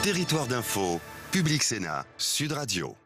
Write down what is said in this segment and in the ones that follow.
Territoire d'info, Public Sénat, Sud Radio.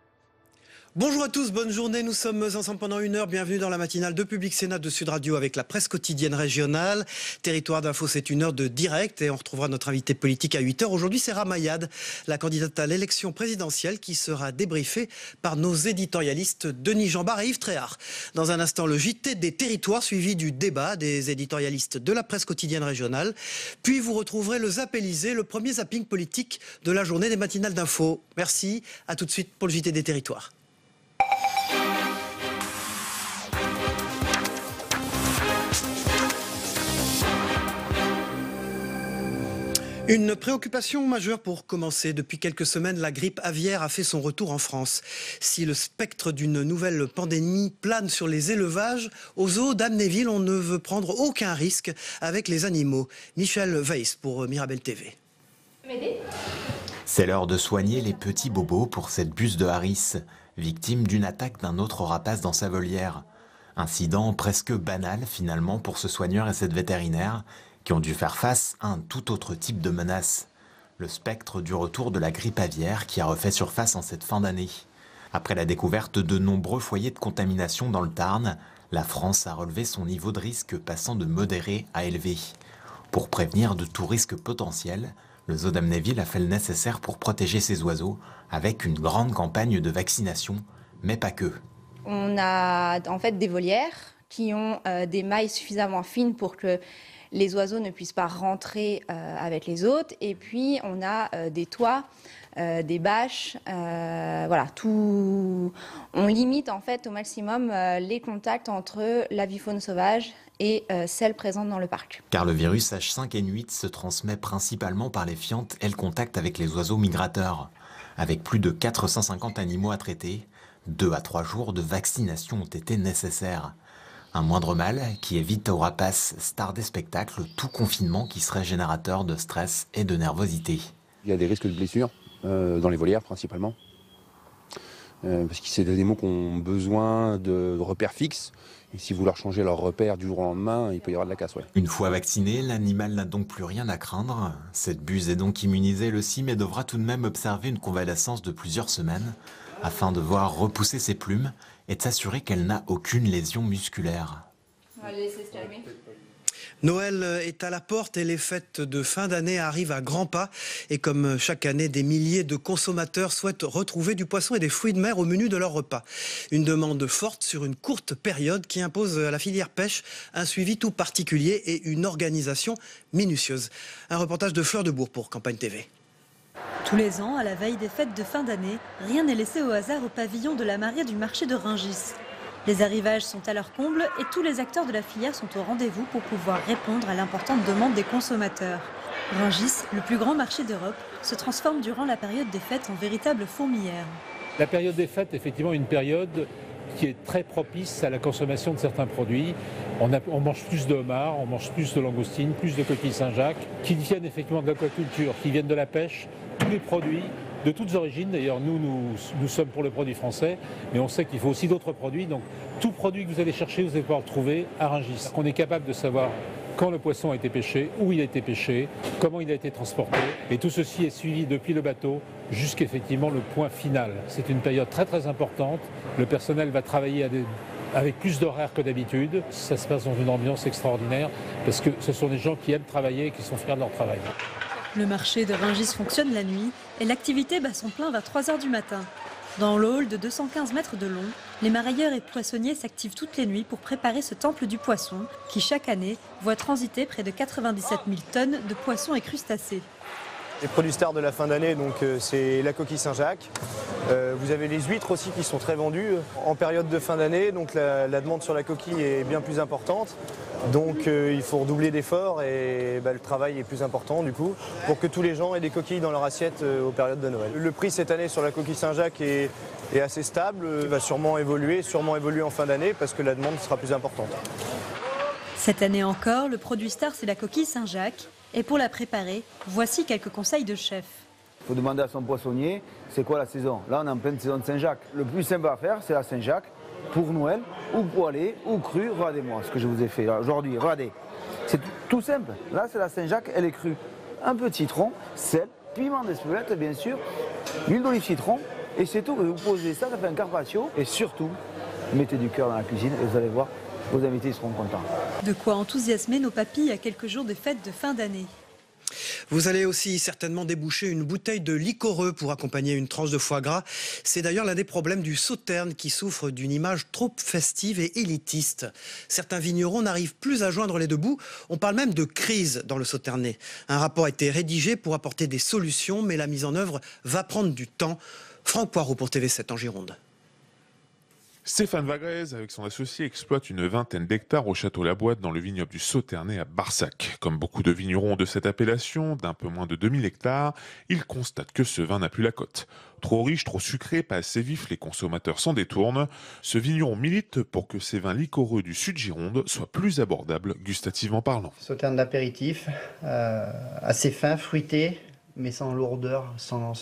Bonjour à tous, bonne journée, nous sommes ensemble pendant une heure, bienvenue dans la matinale de Public Sénat de Sud Radio avec la presse quotidienne régionale. Territoire d'info, c'est une heure de direct et on retrouvera notre invité politique à 8h. Aujourd'hui, c'est Ramayad, la candidate à l'élection présidentielle qui sera débriefée par nos éditorialistes Denis Jambard et Yves Tréhard. Dans un instant, le JT des territoires suivi du débat des éditorialistes de la presse quotidienne régionale. Puis vous retrouverez le Zap Élysée, le premier zapping politique de la journée des matinales d'info. Merci, à tout de suite pour le JT des territoires. Une préoccupation majeure pour commencer. Depuis quelques semaines, la grippe aviaire a fait son retour en France. Si le spectre d'une nouvelle pandémie plane sur les élevages, aux zoos d'Amnéville, on ne veut prendre aucun risque avec les animaux. Michel Weiss pour Mirabel TV. C'est l'heure de soigner les petits bobos pour cette buse de Harris, victime d'une attaque d'un autre rapace dans sa volière. Incident presque banal finalement pour ce soigneur et cette vétérinaire, qui ont dû faire face à un tout autre type de menace. Le spectre du retour de la grippe aviaire qui a refait surface en cette fin d'année. Après la découverte de nombreux foyers de contamination dans le Tarn, la France a relevé son niveau de risque passant de modéré à élevé. Pour prévenir de tout risque potentiel, le zoo d'Amnéville a fait le nécessaire pour protéger ses oiseaux avec une grande campagne de vaccination, mais pas que. On a en fait des volières qui ont des mailles suffisamment fines pour que les oiseaux ne puissent pas rentrer avec les hôtes. Et puis, on a des toits, des bâches, voilà, tout. On limite en fait au maximum les contacts entre l'avifaune sauvage et celle présente dans le parc. Car le virus H5N8 se transmet principalement par les fientes et le contact avec les oiseaux migrateurs. Avec plus de 450 animaux à traiter, 2 à 3 jours de vaccination ont été nécessaires. Un moindre mal qui évite aux rapaces stars des spectacles tout confinement qui serait générateur de stress et de nervosité. Il y a des risques de blessures dans les volières principalement. Parce que c'est des animaux qui ont besoin de repères fixes. Et si vous leur changez leur repère du jour au lendemain, il peut y avoir de la casse. Ouais. Une fois vacciné, l'animal n'a donc plus rien à craindre. Cette buse est donc immunisée le 6 mais devra tout de même observer une convalescence de plusieurs semaines afin de voir repousser ses plumes et de s'assurer qu'elle n'a aucune lésion musculaire. On va le laisser se calmer. Noël est à la porte et les fêtes de fin d'année arrivent à grands pas. Et comme chaque année, des milliers de consommateurs souhaitent retrouver du poisson et des fruits de mer au menu de leur repas. Une demande forte sur une courte période qui impose à la filière pêche un suivi tout particulier et une organisation minutieuse. Un reportage de Fleur de Bourg pour Campagne TV. Tous les ans, à la veille des fêtes de fin d'année, rien n'est laissé au hasard au pavillon de la marée du marché de Rungis. Les arrivages sont à leur comble et tous les acteurs de la filière sont au rendez-vous pour pouvoir répondre à l'importante demande des consommateurs. Rungis, le plus grand marché d'Europe, se transforme durant la période des fêtes en véritable fourmilière. La période des fêtes est effectivement une période qui est très propice à la consommation de certains produits. On mange plus de homards, on mange plus de langoustines, plus de coquilles Saint-Jacques, qui viennent effectivement de l'aquaculture, qui viennent de la pêche, tous les produits de toutes origines. D'ailleurs, nous sommes pour le produit français, mais on sait qu'il faut aussi d'autres produits. Donc, tout produit que vous allez chercher, vous allez pouvoir le trouver à Rungis. On est capable de savoir quand le poisson a été pêché, où il a été pêché, comment il a été transporté. Et tout ceci est suivi depuis le bateau jusqu'effectivement le point final. C'est une période très très importante. Le personnel va travailler avec plus d'horaires que d'habitude. Ça se passe dans une ambiance extraordinaire parce que ce sont des gens qui aiment travailler et qui sont fiers de leur travail. Le marché de Rungis fonctionne la nuit et l'activité bat son plein vers 3 h du matin. Dans le hall de 215 mètres de long, les marailleurs et poissonniers s'activent toutes les nuits pour préparer ce temple du poisson qui, chaque année, voit transiter près de 97 000 tonnes de poissons et crustacés. Les produits stars de la fin d'année, donc c'est la coquille Saint-Jacques. Vous avez les huîtres aussi qui sont très vendues en période de fin d'année, donc la demande sur la coquille est bien plus importante. Donc il faut redoubler d'efforts et le travail est plus important du coup pour que tous les gens aient des coquilles dans leur assiette aux périodes de Noël. Le prix cette année sur la coquille Saint-Jacques est assez stable, il va sûrement évoluer en fin d'année parce que la demande sera plus importante. Cette année encore, le produit star c'est la coquille Saint-Jacques. Et pour la préparer, voici quelques conseils de chef. Il faut demander à son poissonnier, c'est quoi la saison? Là, on est en pleine saison de Saint-Jacques. Le plus simple à faire, c'est la Saint-Jacques, pour Noël, ou poêlé, ou cru. Regardez-moi ce que je vous ai fait aujourd'hui, regardez. C'est tout simple. Là, c'est la Saint-Jacques, elle est crue. Un peu de citron, sel, piment d'Espelette, bien sûr, l'huile d'olive citron, et c'est tout. Vous posez ça, ça fait un carpaccio. Et surtout, mettez du cœur dans la cuisine et vous allez voir, vos invités seront contents. De quoi enthousiasmer nos papilles à quelques jours des fêtes de fin d'année. Vous allez aussi certainement déboucher une bouteille de liquoreux pour accompagner une tranche de foie gras. C'est d'ailleurs l'un des problèmes du Sauterne qui souffre d'une image trop festive et élitiste. Certains vignerons n'arrivent plus à joindre les deux bouts. On parle même de crise dans le Sauternais. Un rapport a été rédigé pour apporter des solutions, mais la mise en œuvre va prendre du temps. Franck Poirot pour TV7 en Gironde. Stéphane Vagrez, avec son associé, exploite une vingtaine d'hectares au château La Boîte dans le vignoble du Sauternais à Barsac. Comme beaucoup de vignerons de cette appellation, d'un peu moins de 2000 hectares, il constate que ce vin n'a plus la cote. Trop riche, trop sucré, pas assez vif, les consommateurs s'en détournent. Ce vigneron milite pour que ces vins liquoreux du sud Gironde soient plus abordables, gustativement parlant. Sauterne d'apéritif, assez fin, fruité, mais sans lourdeur, sans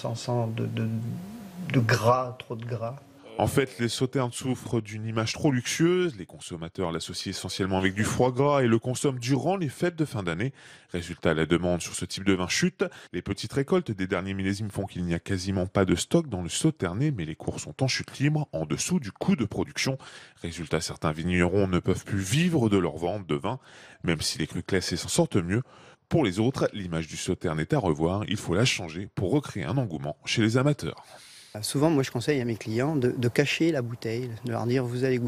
de gras, trop de gras. En fait, les sauternes souffrent d'une image trop luxueuse. Les consommateurs l'associent essentiellement avec du foie gras et le consomment durant les fêtes de fin d'année. Résultat, la demande sur ce type de vin chute. Les petites récoltes des derniers millésimes font qu'il n'y a quasiment pas de stock dans le Sauternais, mais les cours sont en chute libre, en dessous du coût de production. Résultat, certains vignerons ne peuvent plus vivre de leur vente de vin, même si les crus classés s'en sortent mieux. Pour les autres, l'image du Sauterne est à revoir. Il faut la changer pour recréer un engouement chez les amateurs. Souvent, moi, je conseille à mes clients de cacher la bouteille, de leur dire vous allez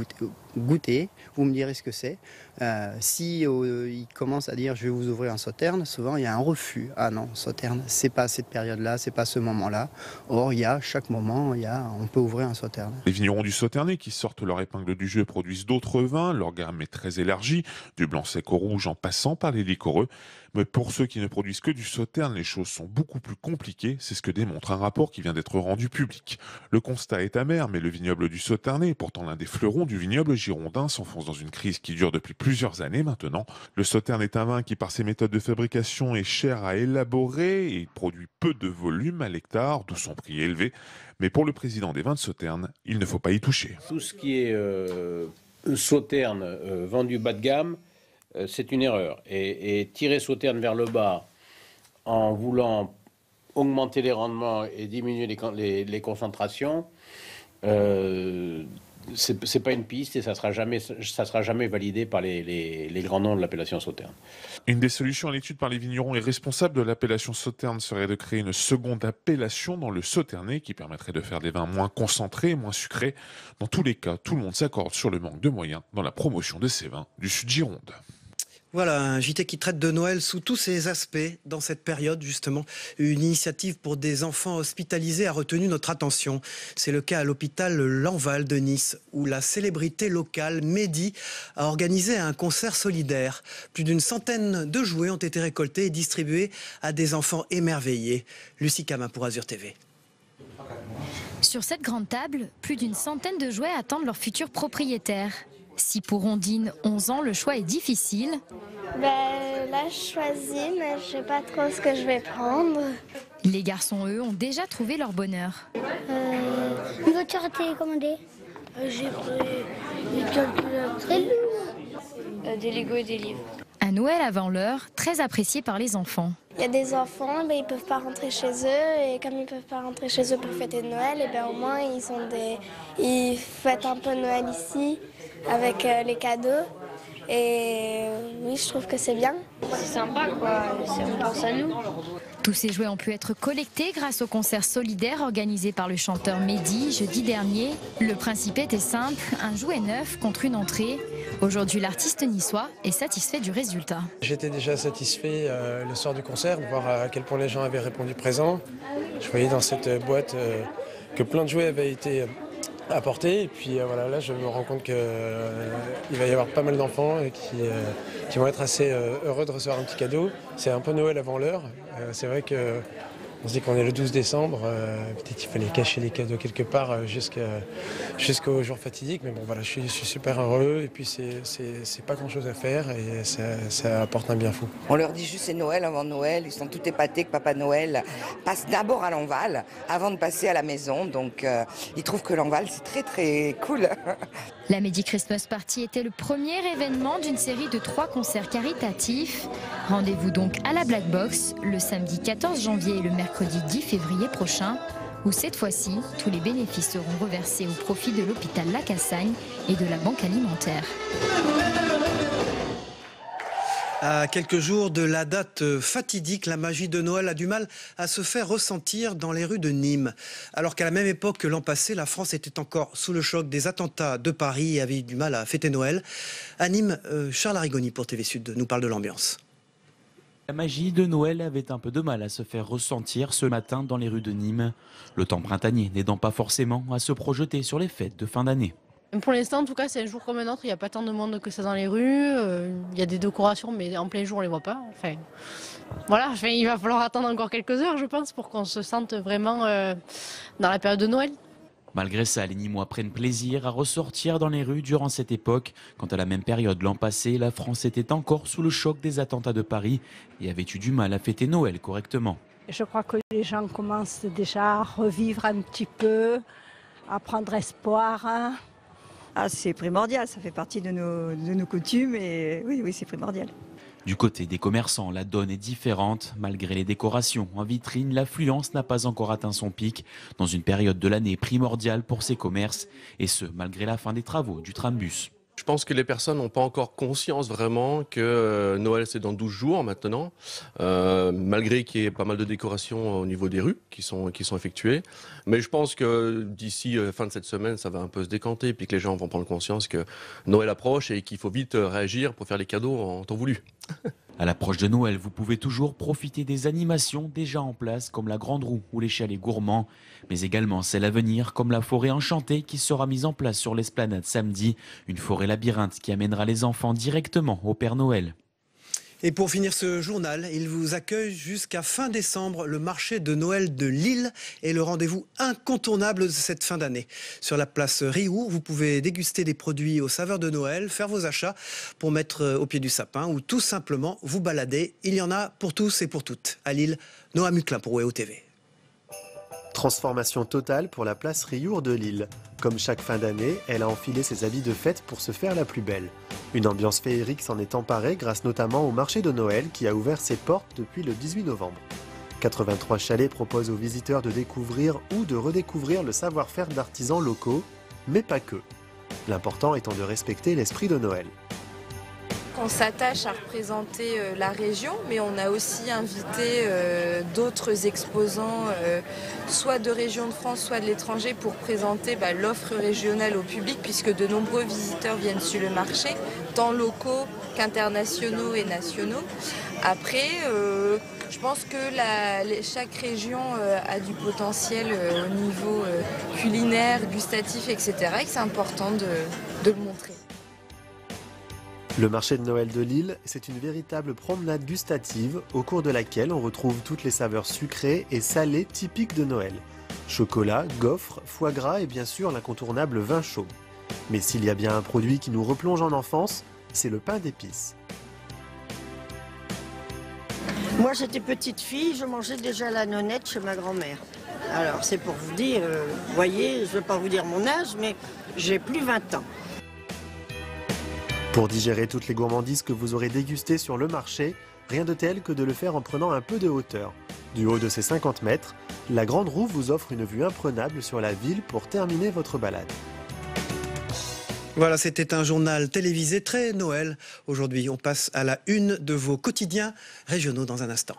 goûter, vous me direz ce que c'est. Si ils commencent à dire je vais vous ouvrir un Sauterne, souvent il y a un refus. Ah non, Sauterne, c'est pas cette période-là, c'est pas ce moment-là. Or, chaque moment, on peut ouvrir un Sauterne. Les vignerons du Sauternais qui sortent leur épingle du jeu produisent d'autres vins. Leur gamme est très élargie, du blanc sec au rouge en passant par les liquoreux. Mais pour ceux qui ne produisent que du Sauterne, les choses sont beaucoup plus compliquées. C'est ce que démontre un rapport qui vient d'être rendu public. Le constat est amer, mais le vignoble du Sauternais, pourtant l'un des fleurons du vignoble girondin, s'enfonce dans une crise qui dure depuis plusieurs années maintenant. Le Sauterne est un vin qui, par ses méthodes de fabrication, est cher à élaborer et produit peu de volume à l'hectare, d'où son prix élevé. Mais pour le président des vins de Sauterne, il ne faut pas y toucher. Tout ce qui est Sauterne vendu bas de gamme, c'est une erreur. Et tirer Sauterne vers le bas en voulant augmenter les rendements et diminuer les concentrations, c'est pas une piste et ça sera jamais validé par les grands noms de l'appellation Sauterne. Une des solutions à l'étude par les vignerons et responsables de l'appellation Sauterne serait de créer une seconde appellation dans le Sauternais qui permettrait de faire des vins moins concentrés, moins sucrés. Dans tous les cas, tout le monde s'accorde sur le manque de moyens dans la promotion de ces vins du Sud Gironde. Voilà, un JT qui traite de Noël sous tous ses aspects dans cette période, justement. Une initiative pour des enfants hospitalisés a retenu notre attention. C'est le cas à l'hôpital Lanval de Nice, où la célébrité locale, Mehdi, a organisé un concert solidaire. Plus d'une centaine de jouets ont été récoltés et distribués à des enfants émerveillés. Lucie Camin pour Azur TV. Sur cette grande table, plus d'une centaine de jouets attendent leurs futurs propriétaires. Si pour Ondine, 11 ans, le choix est difficile. Là, je choisis, mais je sais pas trop ce que je vais prendre. Les garçons, eux, ont déjà trouvé leur bonheur. Une voiture télécommandée. J'ai pris des calculateurs. Des Lego et des livres. Un Noël avant l'heure, très apprécié par les enfants. Il y a des enfants, ils ne peuvent pas rentrer chez eux. Et comme ils ne peuvent pas rentrer chez eux pour fêter Noël, et au moins ils fêtent un peu Noël ici avec les cadeaux. Et oui, je trouve que c'est bien. C'est sympa, quoi. On pense à nous. Tous ces jouets ont pu être collectés grâce au concert solidaire organisé par le chanteur Mehdi jeudi dernier. Le principe était simple, un jouet neuf contre une entrée. Aujourd'hui, l'artiste niçois est satisfait du résultat. J'étais déjà satisfait le soir du concert, de voir à quel point les gens avaient répondu présent. Je voyais dans cette boîte que plein de jouets avaient été apportés. Et puis voilà, là je me rends compte qu'il va y avoir pas mal d'enfants et qui vont être assez heureux de recevoir un petit cadeau. C'est un peu Noël avant l'heure. C'est vrai qu'on se dit qu'on est le 12 décembre. Peut-être qu'il fallait cacher les cadeaux quelque part jusqu'au jour fatidique. Mais bon voilà, je suis super heureux. Et puis c'est pas grand chose à faire et ça apporte un bien fou. On leur dit juste c'est Noël avant Noël. Ils sont tout épatés que Papa Noël passe d'abord à Lanval avant de passer à la maison. Donc ils trouvent que Lanval c'est très très cool. La Mehdi Christmas Party était le premier événement d'une série de 3 concerts caritatifs. Rendez-vous donc à la Black Box le samedi 14 janvier et le mercredi 10 février prochain, où cette fois-ci, tous les bénéfices seront reversés au profit de l'hôpital La Cassagne et de la Banque Alimentaire. À quelques jours de la date fatidique, la magie de Noël a du mal à se faire ressentir dans les rues de Nîmes. Alors qu'à la même époque que l'an passé, la France était encore sous le choc des attentats de Paris et avait du mal à fêter Noël. À Nîmes, Charles Arrigoni pour TV Sud nous parle de l'ambiance. La magie de Noël avait un peu de mal à se faire ressentir ce matin dans les rues de Nîmes. Le temps printanier n'aidant pas forcément à se projeter sur les fêtes de fin d'année. Pour l'instant, en tout cas, c'est un jour comme un autre. Il n'y a pas tant de monde que ça dans les rues. Il y a des décorations, mais en plein jour, on ne les voit pas. Enfin, voilà, il va falloir attendre encore quelques heures, je pense, pour qu'on se sente vraiment dans la période de Noël. Malgré ça, les Nîmois prennent plaisir à ressortir dans les rues durant cette époque. Quand à la même période l'an passé, la France était encore sous le choc des attentats de Paris et avait eu du mal à fêter Noël correctement. Je crois que les gens commencent déjà à revivre un petit peu, à prendre espoir. Ah, c'est primordial, ça fait partie de nos coutumes et oui, c'est primordial. Du côté des commerçants, la donne est différente. Malgré les décorations en vitrine, l'affluence n'a pas encore atteint son pic dans une période de l'année primordiale pour ces commerces, et ce, malgré la fin des travaux du trambus. Je pense que les personnes n'ont pas encore conscience vraiment que Noël c'est dans 12 jours maintenant, malgré qu'il y ait pas mal de décorations au niveau des rues qui sont effectuées. Mais je pense que d'ici fin de cette semaine, ça va un peu se décanter, puis que les gens vont prendre conscience que Noël approche et qu'il faut vite réagir pour faire les cadeaux en temps voulu. À l'approche de Noël, vous pouvez toujours profiter des animations déjà en place comme la Grande Roue ou les chalets gourmands, mais également celles à venir comme la forêt enchantée qui sera mise en place sur l'esplanade samedi, une forêt labyrinthe qui amènera les enfants directement au Père Noël. Et pour finir ce journal, il vous accueille jusqu'à fin décembre. Le marché de Noël de Lille est le rendez-vous incontournable de cette fin d'année. Sur la place Rioux, vous pouvez déguster des produits aux saveurs de Noël, faire vos achats pour mettre au pied du sapin ou tout simplement vous balader. Il y en a pour tous et pour toutes. À Lille, Noah Muclin pour WEO TV. Transformation totale pour la place Rioux de Lille. Comme chaque fin d'année, elle a enfilé ses habits de fête pour se faire la plus belle. Une ambiance féerique s'en est emparée grâce notamment au marché de Noël qui a ouvert ses portes depuis le 18 novembre. 83 chalets proposent aux visiteurs de découvrir ou de redécouvrir le savoir-faire d'artisans locaux, mais pas que. L'important étant de respecter l'esprit de Noël. On s'attache à représenter la région, mais on a aussi invité d'autres exposants, soit de région de France, soit de l'étranger, pour présenter l'offre régionale au public, puisque de nombreux visiteurs viennent sur le marché, tant locaux qu'internationaux et nationaux. Après, je pense que chaque région a du potentiel au niveau culinaire, gustatif, etc. et que c'est important de le montrer. Le marché de Noël de Lille, c'est une véritable promenade gustative au cours de laquelle on retrouve toutes les saveurs sucrées et salées typiques de Noël. Chocolat, gaufres, foie gras et bien sûr l'incontournable vin chaud. Mais s'il y a bien un produit qui nous replonge en enfance, c'est le pain d'épices. Moi j'étais petite fille, je mangeais déjà la nonnette chez ma grand-mère. Alors c'est pour vous dire, vous voyez, je ne veux pas vous dire mon âge, mais j'ai plus 20 ans. Pour digérer toutes les gourmandises que vous aurez dégustées sur le marché, rien de tel que de le faire en prenant un peu de hauteur. Du haut de ses 50 mètres, la Grande Roue vous offre une vue imprenable sur la ville pour terminer votre balade. Voilà, c'était un journal télévisé très Noël. Aujourd'hui, on passe à la une de vos quotidiens régionaux dans un instant.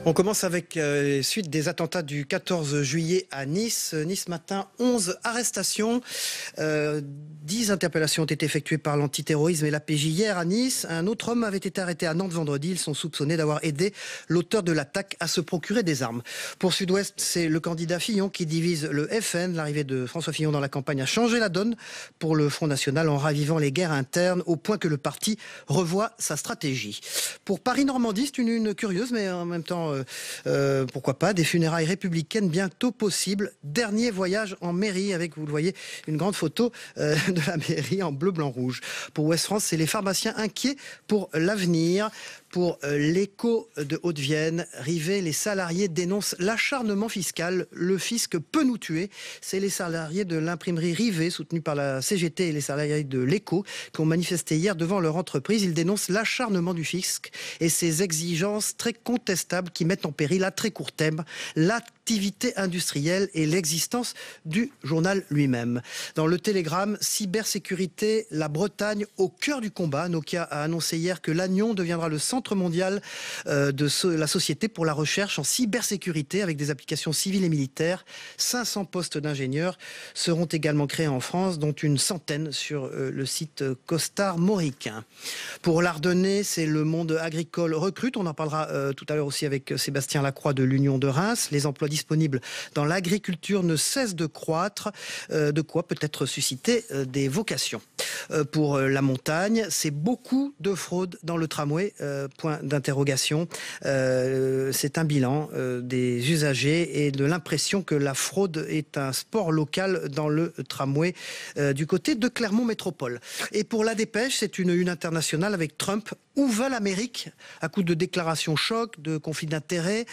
On commence avec suite des attentats du 14 juillet à Nice. Nice matin, 11 arrestations. 10 interpellations ont été effectuées par l'antiterrorisme et la PJ hier à Nice. Un autre homme avait été arrêté à Nantes vendredi. Ils sont soupçonnés d'avoir aidé l'auteur de l'attaque à se procurer des armes. Pour Sud-Ouest, c'est le candidat Fillon qui divise le FN. L'arrivée de François Fillon dans la campagne a changé la donne pour le Front National en ravivant les guerres internes au point que le parti revoit sa stratégie. Pour Paris-Normandie, c'est une curieuse mais en même temps pourquoi pas, des funérailles républicaines bientôt possibles. Dernier voyage en mairie avec, vous le voyez, une grande photo de la mairie en bleu, blanc, rouge. Pour Ouest France, c'est les pharmaciens inquiets pour l'avenir. Pour l'Écho de Haute-Vienne, Rivet, les salariés dénoncent l'acharnement fiscal. Le fisc peut nous tuer. C'est les salariés de l'imprimerie Rivet, soutenus par la CGT et les salariés de l'Écho, qui ont manifesté hier devant leur entreprise. Ils dénoncent l'acharnement du fisc et ses exigences très contestables qui mettent en péril à très court terme l'activité industrielle et l'existence du journal lui-même. Dans le Télégramme, cybersécurité, la Bretagne au cœur du combat. Nokia a annoncé hier que Lannion deviendra le centre mondial de la société pour la recherche en cybersécurité avec des applications civiles et militaires. 500 postes d'ingénieurs seront également créés en France, dont une centaine sur le site Costard-Mauricain. Pour l'Ardennais, c'est le monde agricole recrute. On en parlera tout à l'heure aussi avec Sébastien Lacroix de l'Union de Reims. Les emplois disponibles dans l'agriculture ne cessent de croître, de quoi peut-être susciter des vocations. Pour la montagne, c'est beaucoup de fraude dans le tramway, point d'interrogation. C'est un bilan des usagers et de l'impression que la fraude est un sport local dans le tramway du côté de Clermont Métropole. Et pour la Dépêche, c'est une internationale avec Trump. Où va l'Amérique? À coup de déclarations choc, de conflits d'intérêts,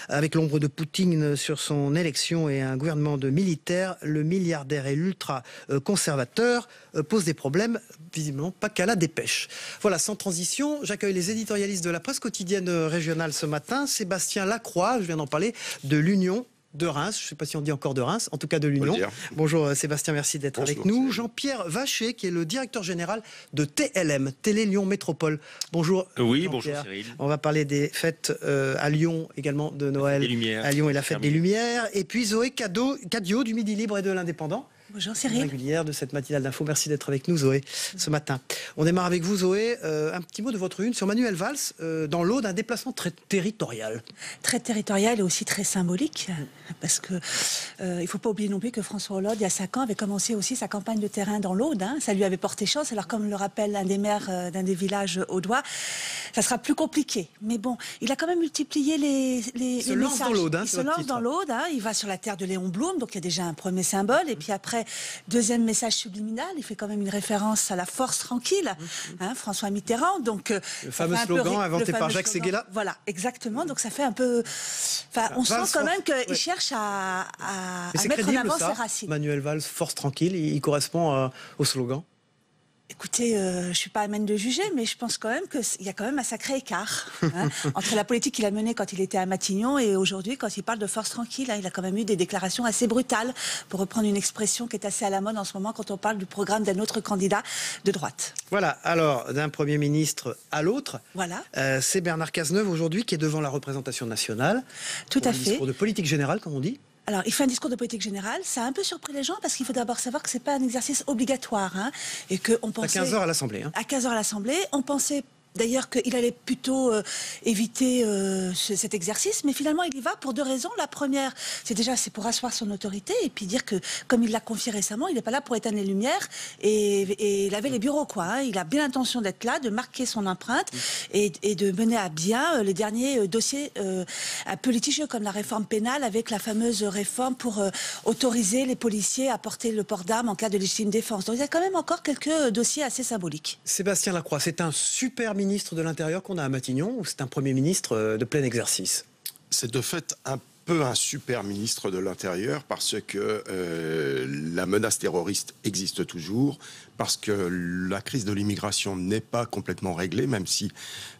avec l'ombre de Poutine sur son élection et un gouvernement de militaires, le milliardaire et l'ultra-conservateur pose des problèmes, visiblement pas qu'à la Dépêche. Voilà, sans transition, j'accueille les éditorialistes de la presse quotidienne régionale ce matin. Sébastien Lacroix, je viens d'en parler, de l'Union de Reims, je ne sais pas si on dit encore de Reims, en tout cas de l'Union. Bonjour Sébastien, merci d'être avec nous. Jean-Pierre Vacher, qui est le directeur général de TLM, Télé Lyon Métropole. Bonjour. Oui, bonjour Cyril. On va parler des fêtes à Lyon, également de Noël. À Lyon et la fête des Lumières. Et puis Zoé Cadio du Midi Libre et de l'Indépendant. Bonjour Cyril. Régulière de cette matinale d'info. Merci d'être avec nous Zoé ce matin. On démarre avec vous Zoé. Un petit mot de votre une sur Manuel Valls dans l'Aude, un déplacement très territorial. Très territorial et aussi très symbolique parce que il ne faut pas oublier non plus que François Hollande il y a 5 ans avait commencé aussi sa campagne de terrain dans l'Aude. Ça lui avait porté chance. Alors comme le rappelle un des maires d'un des villages audois, ça sera plus compliqué. Mais bon, il a quand même multiplié les messages. Il se lance dans l'Aude. Il va sur la terre de Léon Blum, donc il y a déjà un premier symbole. Et puis après, deuxième message subliminal, il fait quand même une référence à la force tranquille, François Mitterrand. Donc, le fameux slogan inventé par Jacques Séguéla. Voilà, exactement. Donc ça fait un peu... on sent quand même qu'il cherche à mettre en avant ses racines. Manuel Valls, force tranquille, il correspond au slogan. Écoutez, je ne suis pas amène de juger, mais je pense quand même qu'il y a quand même un sacré écart entre la politique qu'il a menée quand il était à Matignon et aujourd'hui quand il parle de force tranquille. Il a quand même eu des déclarations assez brutales, pour reprendre une expression qui est assez à la mode en ce moment quand on parle du programme d'un autre candidat de droite. Voilà, alors d'un Premier ministre à l'autre, voilà. C'est Bernard Cazeneuve aujourd'hui qui est devant la représentation nationale. Tout à fait. Un discours de politique générale, comme on dit. Alors, il fait un discours de politique générale. Ça a un peu surpris les gens parce qu'il faut d'abord savoir que ce n'est pas un exercice obligatoire. Et qu'on pensait... À 15h à l'Assemblée. À 15h à l'Assemblée. On pensait... D'ailleurs qu'il allait plutôt éviter cet exercice, mais finalement il y va pour 2 raisons. La première, c'est pour asseoir son autorité et puis dire que, comme il l'a confié récemment, il n'est pas là pour éteindre les lumières et laver les bureaux, Il a bien l'intention d'être là, de marquer son empreinte et de mener à bien les derniers dossiers un peu litigieux, comme la réforme pénale avec la fameuse réforme pour autoriser les policiers à porter le port d'armes en cas de légitime défense. Donc il y a quand même encore quelques dossiers assez symboliques. Sébastien Lacroix, c'est un super ministre de l'Intérieur qu'on a à Matignon ou c'est un Premier ministre de plein exercice? C'est de fait un peu un super ministre de l'Intérieur parce que la menace terroriste existe toujours, parce que la crise de l'immigration n'est pas complètement réglée, même si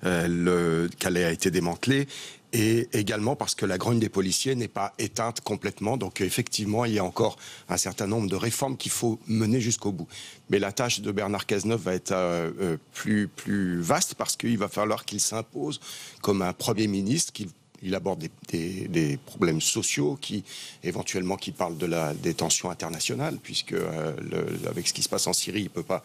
Calais a été démantelé, et également parce que la grogne des policiers n'est pas éteinte complètement. Donc effectivement, il y a encore un certain nombre de réformes qu'il faut mener jusqu'au bout. Mais la tâche de Bernard Cazeneuve va être plus vaste parce qu'il va falloir qu'il s'impose comme un Premier ministre, il aborde des problèmes sociaux éventuellement qui parlent des tensions internationales, puisque avec ce qui se passe en Syrie, il ne peut pas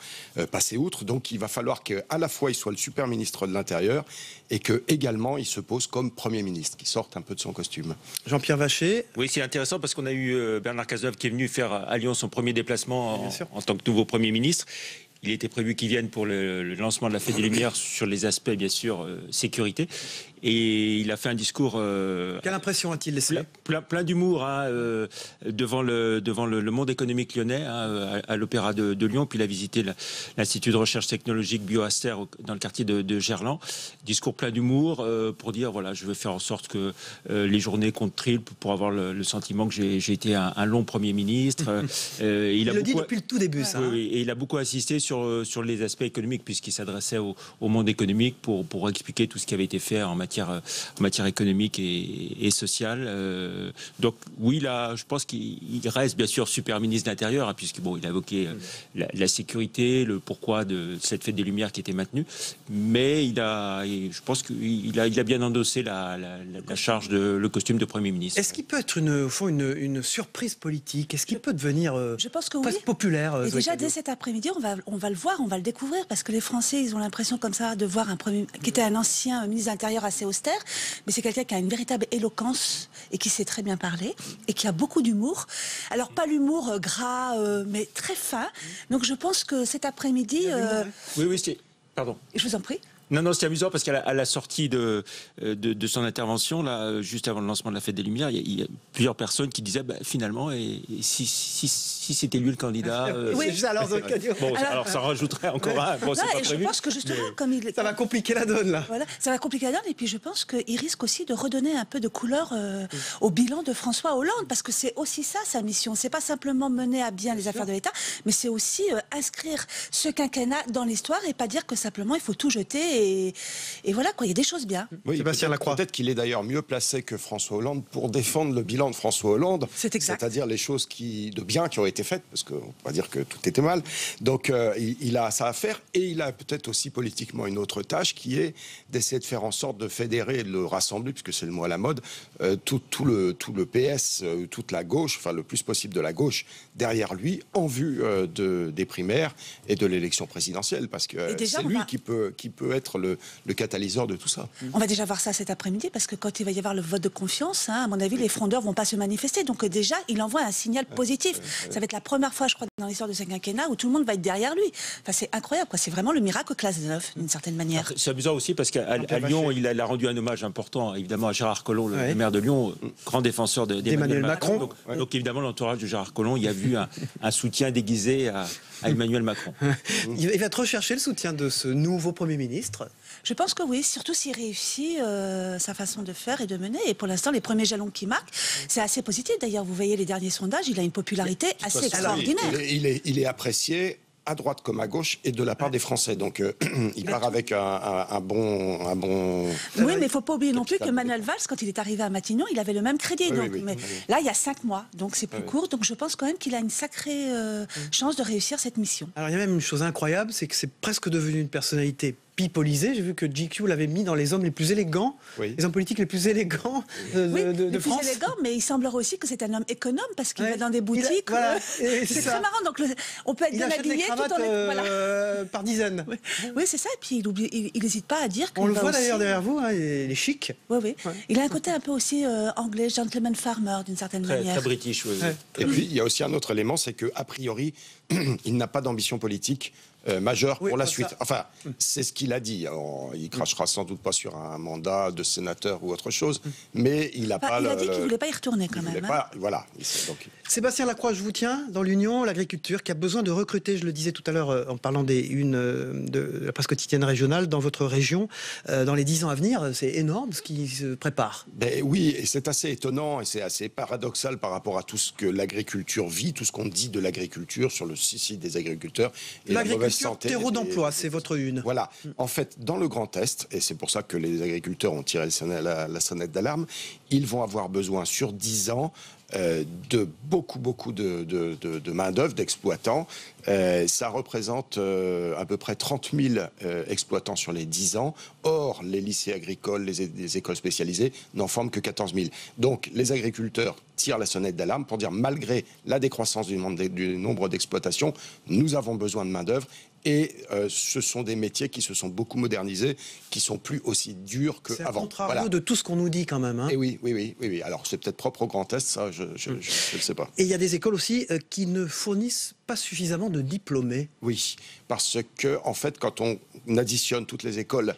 passer outre. Donc il va falloir qu'à la fois il soit le super ministre de l'Intérieur et qu'également il se pose comme Premier ministre, qu'il sorte un peu de son costume. Jean-Pierre Vacher. Oui, c'est intéressant parce qu'on a eu Bernard Cazeneuve qui est venu faire à Lyon son premier déplacement en tant que nouveau Premier ministre. Il était prévu qu'il vienne pour le lancement de la Fête des Lumières sur les aspects, bien sûr, sécurité. Et il a fait un discours... Quelle impression a-t-il laissé? Plein d'humour hein, devant le monde économique lyonnais, hein, à l'Opéra de Lyon. Puis il a visité l'Institut de recherche technologique BioAster dans le quartier de Gerland. Discours plein d'humour pour dire, voilà, je vais faire en sorte que les journées comptent triple pour avoir le sentiment que j'ai été un long Premier ministre. Il le dit depuis le tout début, ça. Oui, et il a beaucoup insisté sur les aspects économiques, puisqu'il s'adressait au monde économique pour expliquer tout ce qui avait été fait en matière économique et sociale. Donc oui, là, je pense qu'il reste bien sûr super ministre de l'Intérieur, hein, puisque bon, il a évoqué la sécurité, le pourquoi de cette fête des Lumières qui était maintenue, mais je pense qu'il a bien endossé la charge le costume de Premier ministre. Est-ce qu'il peut être une surprise politique? Est-ce qu'il peut devenir je pense que oui. populaire? Et déjà dès cet après-midi, on va le voir, on va le découvrir, parce que les Français, ils ont l'impression comme ça de voir un premier, qui était un ancien ministre de l'Intérieur assez austère, mais c'est quelqu'un qui a une véritable éloquence et qui sait très bien parler et qui a beaucoup d'humour. Alors pas l'humour gras, mais très fin. Donc je pense que cet après-midi... Oui, c'est... Pardon. Je vous en prie. Non, c'est amusant parce qu'à la sortie de son intervention, là, juste avant le lancement de la Fête des Lumières, il y a plusieurs personnes qui disaient finalement, et si c'était lui le candidat. Oui, alors ça rajouterait encore un. Bon, c'est pas prévu, je pense que justement, ça va compliquer la donne là. Voilà, ça va compliquer la donne, et puis je pense qu'il risque aussi de redonner un peu de couleur au bilan de François Hollande, parce que c'est aussi ça sa mission. C'est pas simplement mener à bien les affaires de l'État, mais c'est aussi inscrire ce quinquennat dans l'histoire et pas dire que simplement il faut tout jeter. Et voilà, quoi, il y a des choses bien. Oui, Sébastien Lacroix. Peut-être qu'il est d'ailleurs mieux placé que François Hollande pour défendre le bilan de François Hollande. C'est exact. C'est-à-dire les choses de bien qui ont été faites, parce qu'on ne peut pas dire que tout était mal. Donc il a ça à faire, et il a peut-être aussi politiquement une autre tâche qui est d'essayer de faire en sorte de fédérer et de le rassembler, puisque c'est le mot à la mode, tout le PS, toute la gauche, enfin le plus possible de la gauche, derrière lui, en vue des primaires et de l'élection présidentielle, parce que c'est lui qui peut être le catalyseur de tout ça. On va déjà voir ça cet après-midi, parce que quand il va y avoir le vote de confiance, à mon avis, les frondeurs vont pas se manifester. Donc déjà, il envoie un signal positif. Ça va être la première fois, je crois, dans l'histoire de ce quinquennat où tout le monde va être derrière lui. Enfin, c'est incroyable, quoi. C'est vraiment le miracle classe 9, d'une certaine manière. C'est amusant aussi parce qu'à Lyon, il a rendu un hommage important, évidemment, à Gérard Collomb, le maire de Lyon, grand défenseur d'Emmanuel Macron. Donc évidemment, l'entourage de Gérard Collomb, il y a vu un soutien déguisé à Emmanuel Macron. Il va te rechercher le soutien de ce nouveau Premier ministre? Je pense que oui, surtout s'il réussit sa façon de faire et de mener. Et pour l'instant, les premiers jalons qu'il marque, c'est assez positif. D'ailleurs, vous voyez les derniers sondages, il a une popularité assez extraordinaire. Il est apprécié à droite comme à gauche et de la part des Français. Donc il part avec un bon... Oui, mais il ne faut pas oublier non plus que Manuel Valls, quand il est arrivé à Matignon, il avait le même crédit. Là, il y a 5 mois, donc c'est plus court. Donc je pense quand même qu'il a une sacrée chance de réussir cette mission. Alors il y a même une chose incroyable, c'est que c'est presque devenu une personnalité pipolisé. J'ai vu que GQ l'avait mis dans les hommes les plus élégants, les hommes politiques les plus élégants de France. Plus élégant, mais il semblerait aussi que c'est un homme économe, parce qu'il va dans des boutiques. C'est très marrant. Donc on peut être bien habillé tout en par dizaines. Oui, c'est ça. Et puis il n'hésite pas à dire. On le voit d'ailleurs derrière vous, il est chic. Oui. Il a un côté un peu aussi anglais, gentleman farmer d'une certaine manière. Très british. Oui. Et puis il y a aussi un autre élément, c'est que a priori, il n'a pas d'ambition politique majeur pour la suite. Enfin, c'est ce qu'il a dit. Alors, il crachera sans doute pas sur un mandat de sénateur ou autre chose, mais il n'a pas... Il a dit qu'il ne voulait pas y retourner quand même. Voilà. Donc... Sébastien Lacroix, je vous tiens dans l'Union, l'agriculture qui a besoin de recruter, je le disais tout à l'heure en parlant des unes de la presse quotidienne régionale, dans votre région, dans les 10 ans à venir. C'est énorme ce qui se prépare. Oui, et c'est assez étonnant et c'est assez paradoxal par rapport à tout ce que l'agriculture vit, tout ce qu'on dit de l'agriculture sur le suicide des agriculteurs et la mauvaise santé. Terreau d'emploi, c'est votre une. Voilà. En fait, dans le Grand Est, et c'est pour ça que les agriculteurs ont tiré la sonnette d'alarme, ils vont avoir besoin sur 10 ans de beaucoup de main-d'œuvre, d'exploitants. Ça représente à peu près 30 000 exploitants sur les 10 ans. Or, les lycées agricoles, les écoles spécialisées n'en forment que 14 000. Donc, les agriculteurs tirent la sonnette d'alarme pour dire, malgré la décroissance du nombre d'exploitations, nous avons besoin de main-d'œuvre. Et ce sont des métiers qui se sont beaucoup modernisés, qui sont plus aussi durs qu'avant. C'est un contrario de tout ce qu'on nous dit quand même. Hein. Et oui. Alors c'est peut-être propre au Grand Est, ça, je ne le sais pas. Et il y a des écoles aussi qui ne fournissent pas suffisamment de diplômés. Oui, parce que en fait, quand on additionne toutes les écoles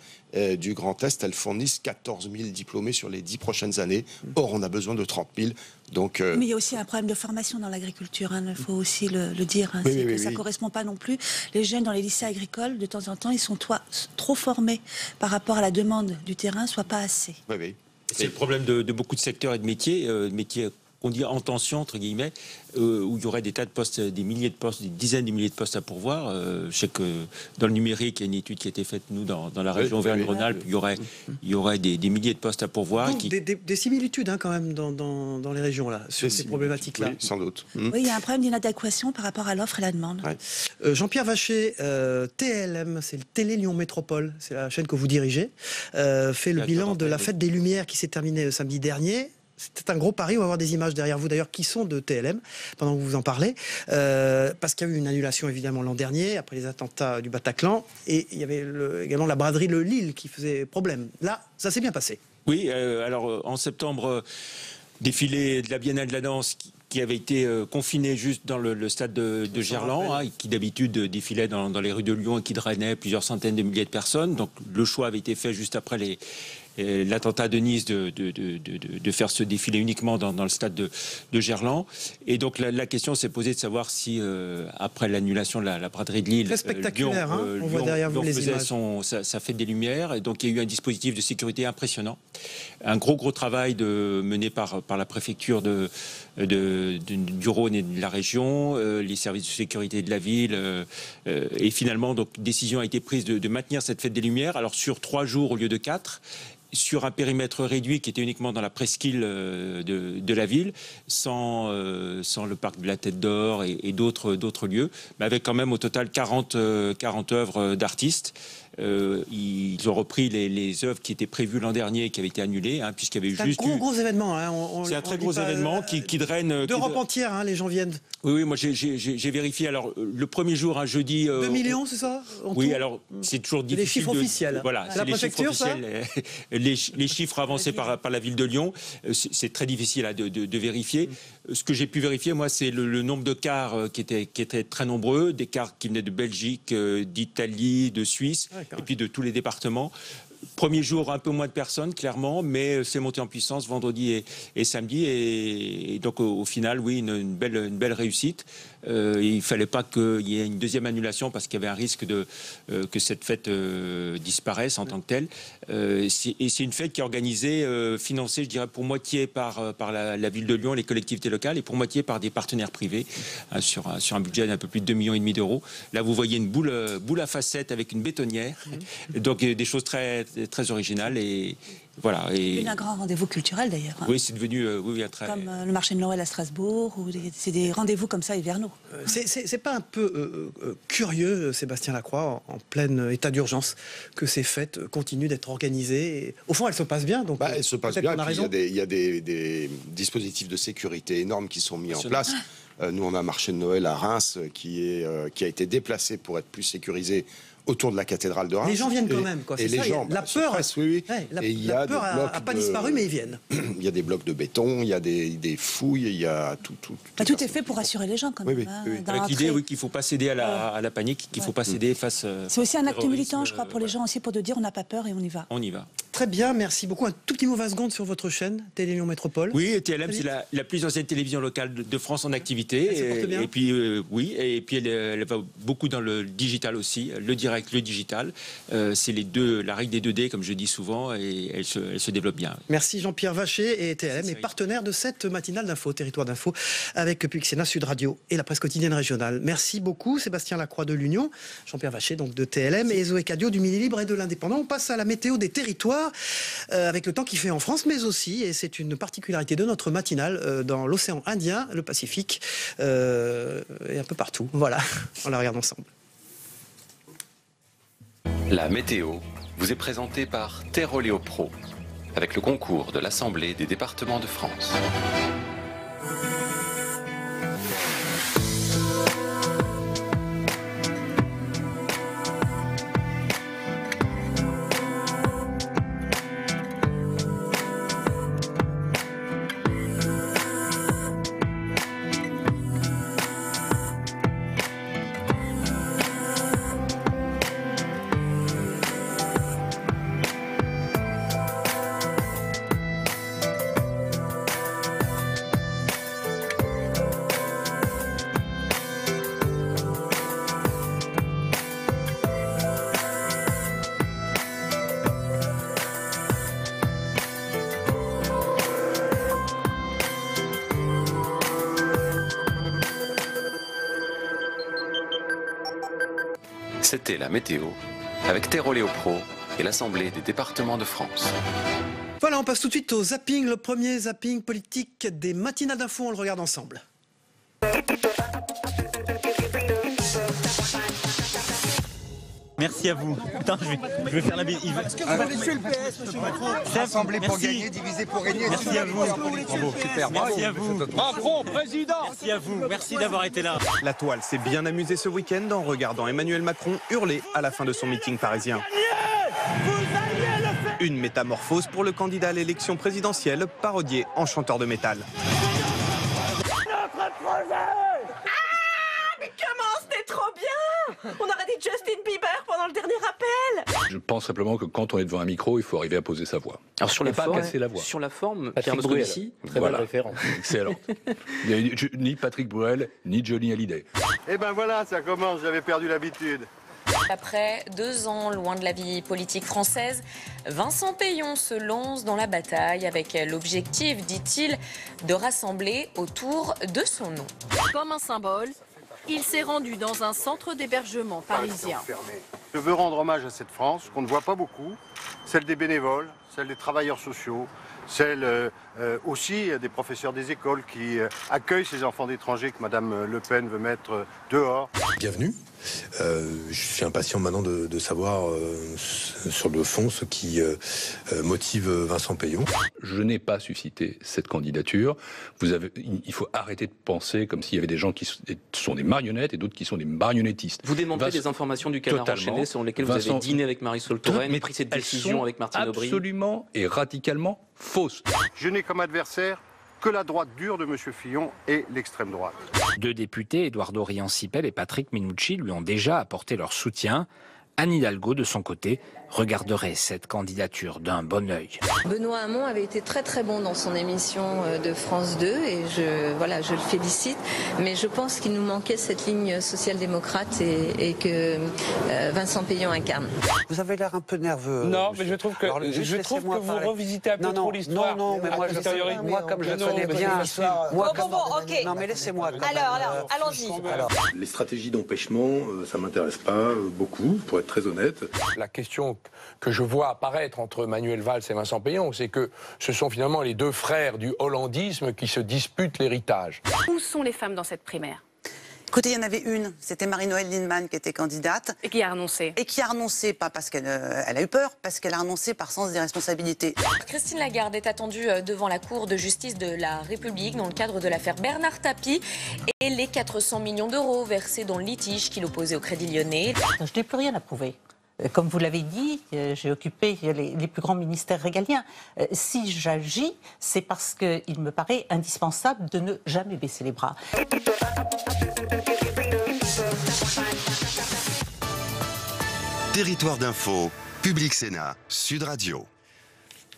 du Grand Est, elles fournissent 14 000 diplômés sur les 10 prochaines années. Or, on a besoin de 30 000. Donc, Mais il y a aussi un problème de formation dans l'agriculture, il faut aussi le dire. Ça ne correspond pas non plus. Les jeunes dans les lycées agricoles, de temps en temps, ils sont trop formés par rapport à la demande du terrain, soit pas assez. Oui. C'est le problème de beaucoup de secteurs et de métiers, qu'on dit en tension, entre guillemets, où il y aurait des tas de postes, des milliers de postes, des dizaines de milliers de postes à pourvoir. Je sais que dans le numérique, il y a une étude qui a été faite, nous, dans la région Auvergne-Rhône-Alpes, il y aurait des milliers de postes à pourvoir. Donc, des similitudes quand même dans les régions, là, sur ces problématiques-là. Oui, sans doute. Oui, il y a un problème d'inadéquation par rapport à l'offre et la demande. Jean-Pierre Vacher, TLM, c'est le Télé Lyon Métropole, c'est la chaîne que vous dirigez, fait le bilan de la Fête des Lumières qui s'est terminée samedi dernier. C'était un gros pari, on va voir des images derrière vous d'ailleurs qui sont de TLM pendant que vous en parlez, parce qu'il y a eu une annulation évidemment l'an dernier après les attentats du Bataclan, et il y avait également la braderie Le Lille qui faisait problème. Là, ça s'est bien passé. Oui, alors en septembre, défilé de la Biennale de la danse qui avait été confiné juste dans le stade de Gerland, qui d'habitude défilait dans les rues de Lyon et qui drainait plusieurs centaines de milliers de personnes. Donc le choix avait été fait juste après l'attentat de Nice de faire ce défilé uniquement dans le stade de Gerland. Et donc la question s'est posée de savoir si après l'annulation de la braderie de Lille, très spectaculaire, on voit derrière vous les images. Ça fait des lumières, et donc il y a eu un dispositif de sécurité impressionnant, un gros travail mené par la préfecture du Rhône et de la région, les services de sécurité de la ville, et finalement donc décision a été prise de maintenir cette fête des Lumières, alors sur 3 jours au lieu de 4, sur un périmètre réduit qui était uniquement dans la presqu'île de la ville, sans le parc de la Tête d'Or et d'autres lieux, mais avec quand même au total 40 œuvres d'artistes. Ils ont repris les œuvres qui étaient prévues l'an dernier et qui avaient été annulées, puisqu'il y avait juste un gros événement. C'est un très gros événement qui draine d'Europe entière, les gens viennent. Oui, moi j'ai vérifié. Alors le premier jour, un jeudi. 2 millions, c'est ça? Oui, alors c'est toujours difficile. Les chiffres officiels. Voilà, c'est les chiffres officiels. Les chiffres avancés par la ville de Lyon, c'est très difficile de vérifier. Ce que j'ai pu vérifier, moi, c'est le nombre de cars qui étaient très nombreux, des cars qui venaient de Belgique, d'Italie, de Suisse, et puis de tous les départements. Premier jour, un peu moins de personnes, clairement, mais c'est monté en puissance vendredi et samedi. Et donc, au final, oui, une belle réussite. Il ne fallait pas qu'il y ait une deuxième annulation parce qu'il y avait un risque que cette fête disparaisse en tant que telle. Et c'est une fête qui est organisée, financée, je dirais, pour moitié par la ville de Lyon, les collectivités locales, et pour moitié par des partenaires privés, sur un budget d'un peu plus de 2,5 millions d'euros. Là, vous voyez une boule à facettes avec une bétonnière. Donc, des choses très originales. Et voilà. C'est un grand rendez-vous culturel d'ailleurs. Oui, c'est devenu un très... Comme le marché de Noël à Strasbourg, c'est des rendez-vous comme ça hivernaux. C'est pas un peu curieux, Sébastien Lacroix, en plein état d'urgence, que ces fêtes continuent d'être organisées? Au fond, elles se passent bien. Donc, elles se passent bien. Il y a des dispositifs de sécurité énormes qui sont mis en place. Nous, on a un marché de Noël à Reims qui a été déplacé pour être plus sécurisé autour de la cathédrale de Reims. Les gens viennent quand même, quoi. Et les gens, la peur, la peur n'a pas disparu, mais ils viennent. Il y a des blocs de béton, il y a des fouilles, il y a tout. Tout est fait pour rassurer les gens, quand même. Avec l'idée, qu'il ne faut pas céder à la panique, qu'il ne faut pas céder face. C'est aussi un acte militant, je crois, pour les gens aussi, pour de dire on n'a pas peur et on y va. On y va. Très bien, merci beaucoup. Un tout petit mot 20 secondes sur votre chaîne, Télé Lyon Métropole. Oui, TLM, c'est la plus ancienne télévision locale de France en activité. Et puis, et puis elle va beaucoup dans le digital aussi, le direct, le digital. C'est la règle des 2D, comme je dis souvent, et elle se développe bien. Merci Jean-Pierre Vacher, et TLM est partenaire de cette matinale d'info, Territoire d'info, avec Public Sénat, Sud Radio et la presse quotidienne régionale. Merci beaucoup Sébastien Lacroix de l'Union, Jean-Pierre Vacher donc de TLM et Zoé Cadio du Midi Libre et de l'Indépendant. On passe à la météo des territoires, avec le temps qu'il fait en France, mais aussi, et c'est une particularité de notre matinale, dans l'océan Indien, le Pacifique, et un peu partout. Voilà, on la regarde ensemble. La météo vous est présentée par Terroléo Pro, avec le concours de l'Assemblée des départements de France. C'était la météo avec Terre Oléo Pro et l'Assemblée des départements de France. Voilà, on passe tout de suite au zapping, le premier zapping politique des matinales d'info, on le regarde ensemble. Merci à vous. Attends, je vais faire la bise. Est-ce que vous allez suivre le PS, monsieur Macron? Assemblée pour gagner, diviser pour régner. Merci à vous. Bravo, super. Merci à vous. Macron, président. Merci à vous. Merci d'avoir été là. La toile s'est bien amusée ce week-end en regardant Emmanuel Macron hurler à la fin de son meeting parisien. Une métamorphose pour le candidat à l'élection présidentielle, parodié en chanteur de métal. Notre projet! Ah, mais comment c'était trop bien! On aurait dit Justin Bieber pendant le dernier appel! Je pense simplement que quand on est devant un micro, il faut arriver à poser sa voix. Alors sur et la pas forme, casser la voix. Sur la forme, Patrick Pierre Moscovici, très belle référence. Excellent. Il y a ni Patrick Bruel, ni Johnny Hallyday. Eh ben voilà, ça commence, j'avais perdu l'habitude. Après 2 ans loin de la vie politique française, Vincent Peillon se lance dans la bataille avec l'objectif, dit-il, de rassembler autour de son nom. Comme un symbole, il s'est rendu dans un centre d'hébergement parisien. Je veux rendre hommage à cette France qu'on ne voit pas beaucoup, celle des bénévoles, celle des travailleurs sociaux, celle aussi des professeurs des écoles qui accueillent ces enfants d'étrangers que Madame Le Pen veut mettre dehors. Bienvenue. Je suis impatient maintenant de savoir sur le fond ce qui motive Vincent Peillon. Je n'ai pas suscité cette candidature. Il faut arrêter de penser comme s'il y avait des gens qui sont des marionnettes et d'autres qui sont des marionnettistes. Vous démentrez des informations du Canard enchaîné selon lesquelles vous avez dîné avec Marisol Touraine, pris cette décision avec Martine Aubry. Absolument et radicalement fausses. Je n'ai comme adversaire que la droite dure de M. Fillon et l'extrême droite. 2 députés, Eduardo Riancipel et Patrick Minucci, lui ont déjà apporté leur soutien. Anne Hidalgo, de son côté, regarderait cette candidature d'un bon œil. Benoît Hamon avait été très très bon dans son émission de France 2 et je le félicite. Mais je pense qu'il nous manquait cette ligne social-démocrate et que Vincent Peillon incarne. Vous avez l'air un peu nerveux. Non, mais je trouve que, vous revisitez un peu trop l'histoire. Non, mais moi, comme je connais bien... ok. Non, mais laissez-moi. Alors, allons-y. Les stratégies d'empêchement, ça m'intéresse pas beaucoup, pour être très honnête. La question que je vois apparaître entre Manuel Valls et Vincent Peillon, c'est que ce sont finalement les 2 frères du hollandisme qui se disputent l'héritage. Où sont les femmes dans cette primaire? Écoutez, il y en avait une, c'était Marie-Noëlle Lienemann qui était candidate. Et qui a renoncé. Et qui a renoncé, pas parce qu'elle a eu peur, parce qu'elle a renoncé par sens des responsabilités. Christine Lagarde est attendue devant la Cour de justice de la République dans le cadre de l'affaire Bernard Tapie et les 400 millions d'euros versés dans le litige qu'il opposait au Crédit Lyonnais. Je n'ai plus rien à prouver. Comme vous l'avez dit, j'ai occupé les plus grands ministères régaliens. Si j'agis, c'est parce qu'il me paraît indispensable de ne jamais baisser les bras. Territoire d'info, Public Sénat, Sud Radio.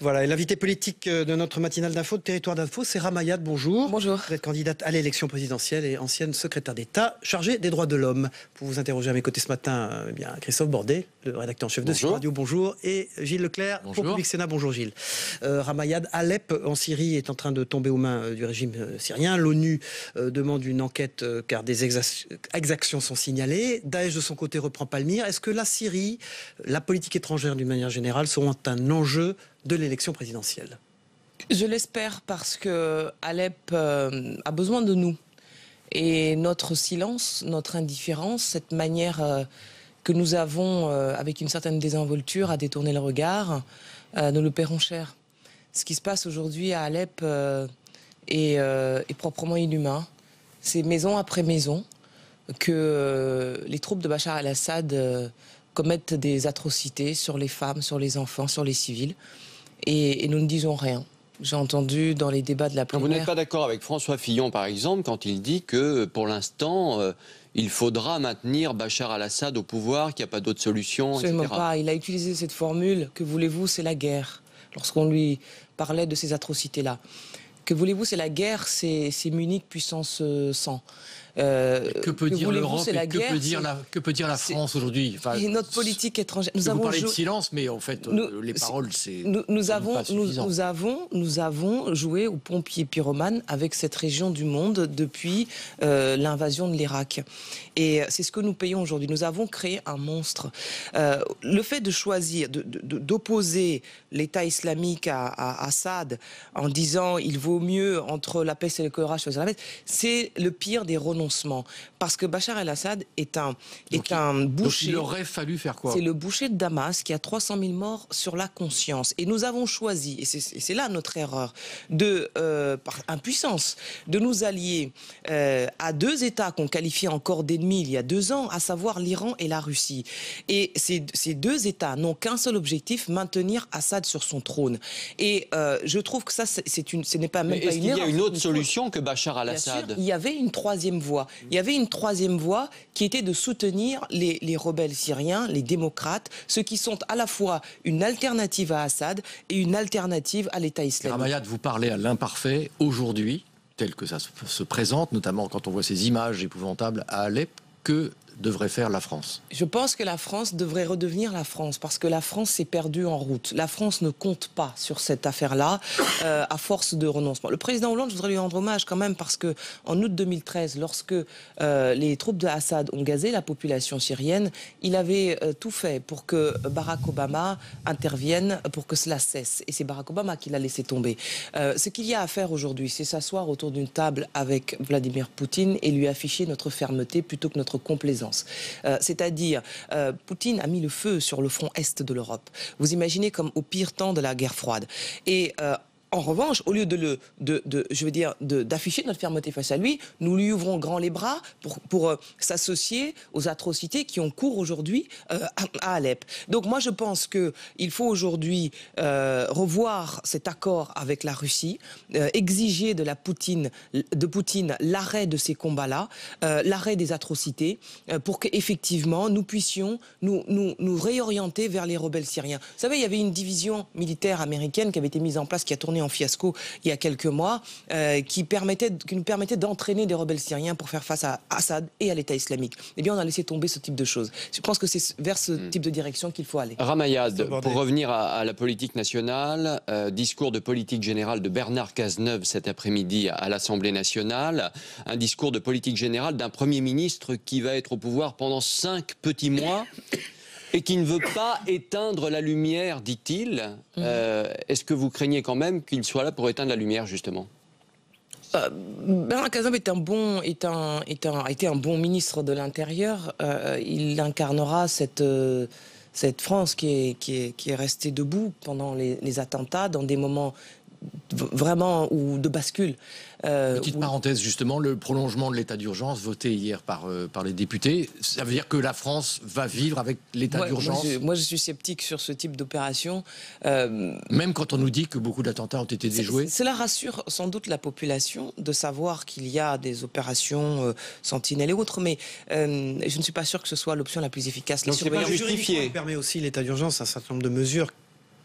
Voilà, et l'invité politique de notre matinale d'info, de Territoire d'info, c'est Ramayad. Bonjour. Bonjour. Vous êtes candidate à l'élection présidentielle et ancienne secrétaire d'État chargée des droits de l'homme. Pour vous interroger à mes côtés ce matin, Christophe Bordet, le rédacteur en chef de Sud Radio, bonjour. Et Gilles Leclerc, pour Public Sénat, bonjour Gilles. Ramayad, Alep en Syrie est en train de tomber aux mains du régime syrien. L'ONU demande une enquête car des exactions sont signalées. Daesh de son côté reprend Palmyre. Est-ce que la Syrie, la politique étrangère d'une manière générale, seront un enjeu de l'élection présidentielle? Je l'espère parce que Alep a besoin de nous. Et notre silence, notre indifférence, cette manière que nous avons, avec une certaine désinvolture, à détourner le regard, nous le paierons cher. Ce qui se passe aujourd'hui à Alep est proprement inhumain. C'est maison après maison que les troupes de Bachar el-Assad commettent des atrocités sur les femmes, sur les enfants, sur les civils. Et nous ne disons rien. J'ai entendu dans les débats de la primaire... Vous n'êtes pas d'accord avec François Fillon, par exemple, quand il dit que, pour l'instant, il faudra maintenir Bachar al-Assad au pouvoir, qu'il n'y a pas d'autre solution, Absolument etc. pas. Il a utilisé cette formule, que voulez-vous, c'est la guerre, lorsqu'on lui parlait de ces atrocités-là. Que voulez-vous, c'est la guerre, c'est Munich puissance 100. Que peut dire l'Europe et que peut dire la France aujourd'hui? Et notre politique étrangère. Vous parlez de silence, mais en fait, les paroles, c'est nous avons joué aux pompiers pyromanes avec cette région du monde depuis l'invasion de l'Irak. Et c'est ce que nous payons aujourd'hui. Nous avons créé un monstre. Le fait de choisir, d'opposer l'État islamique à Assad en disant il vaut mieux entre la peste et le choléra choisir la peste, c'est le pire des renoncements. Parce que Bachar el-Assad est un boucher. Donc il aurait fallu faire quoi? C'est le boucher de Damas qui a 300 000 morts sur la conscience. Et nous avons choisi, et c'est là notre erreur, par impuissance, de nous allier à deux États qu'on qualifiait encore d'ennemis il y a 2 ans, à savoir l'Iran et la Russie. Et ces deux États n'ont qu'un seul objectif, maintenir Assad sur son trône. Et je trouve que ça, ce n'est pas même pas une erreur. Est-ce qu'il y a une autre solution que Bachar al-Assad? Il y avait une troisième voie. Il y avait une troisième voie qui était de soutenir les rebelles syriens, les démocrates, ceux qui sont à la fois une alternative à Assad et une alternative à l'État islamique. Ramayad, vous parlez à l'imparfait aujourd'hui, tel que ça se présente, notamment quand on voit ces images épouvantables à Alep. Que devrait faire la France? Je pense que la France devrait redevenir la France, parce que la France s'est perdue en route. La France ne compte pas sur cette affaire-là, à force de renoncement. Le président Hollande, je voudrais lui rendre hommage quand même, parce que en août 2013, lorsque les troupes de Assad ont gazé la population syrienne, il avait tout fait pour que Barack Obama intervienne pour que cela cesse. Et c'est Barack Obama qui l'a laissé tomber. Ce qu'il y a à faire aujourd'hui, c'est s'asseoir autour d'une table avec Vladimir Poutine et lui afficher notre fermeté plutôt que notre complaisance. C'est-à-dire, Poutine a mis le feu sur le front est de l'Europe. Vous imaginez comme au pire temps de la guerre froide. Et en revanche, au lieu d'afficher notre fermeté face à lui, nous lui ouvrons grand les bras pour s'associer aux atrocités qui ont cours aujourd'hui à Alep. Donc moi, je pense qu'il faut aujourd'hui revoir cet accord avec la Russie, exiger de Poutine l'arrêt de ces combats-là, l'arrêt des atrocités, pour qu'effectivement, nous puissions nous réorienter vers les rebelles syriens. Vous savez, il y avait une division militaire américaine qui avait été mise en place, qui a tourné en fiasco il y a quelques mois, qui nous permettait d'entraîner des rebelles syriens pour faire face à Assad et à l'État islamique. Eh bien, on a laissé tomber ce type de choses. Je pense que c'est vers ce type de direction qu'il faut aller. Ramayad, pour revenir à la politique nationale, discours de politique générale de Bernard Cazeneuve cet après-midi à l'Assemblée nationale, un discours de politique générale d'un Premier ministre qui va être au pouvoir pendant 5 petits mois et qui ne veut pas éteindre la lumière, dit-il. Est-ce que vous craignez quand même qu'il soit là pour éteindre la lumière, justement? Bernard Cazeneuve a été un bon ministre de l'Intérieur. Il incarnera cette France qui est restée debout pendant les attentats, dans des moments vraiment de bascule. Petite parenthèse, justement, le prolongement de l'état d'urgence voté hier par les députés, ça veut dire que la France va vivre avec l'état d'urgence? Moi, je suis sceptique sur ce type d'opération. Même quand on nous dit que beaucoup d'attentats ont été déjoués? Cela rassure sans doute la population de savoir qu'il y a des opérations Sentinelle et autres, mais je ne suis pas sûr que ce soit l'option la plus efficace. Donc c'est pas justifié. Il permet aussi l'état d'urgence un certain nombre de mesures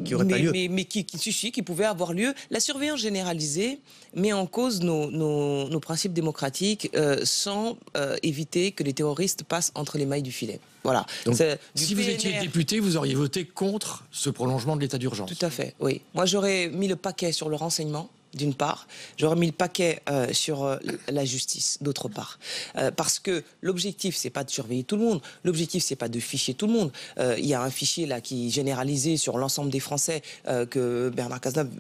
qui n'aurait pas lieu. Mais qui pouvait avoir lieu. La surveillance généralisée met en cause nos principes démocratiques sans éviter que les terroristes passent entre les mailles du filet. Voilà. Donc, si vous étiez député, vous auriez voté contre ce prolongement de l'état d'urgence? Tout à fait, oui. Moi, j'aurais mis le paquet sur le renseignement, d'une part. J'aurais mis le paquet sur la justice, d'autre part. Parce que l'objectif, c'est pas de surveiller tout le monde. L'objectif, c'est pas de ficher tout le monde. Il y a un fichier là qui est généralisé sur l'ensemble des Français que Bernard Cazeneuve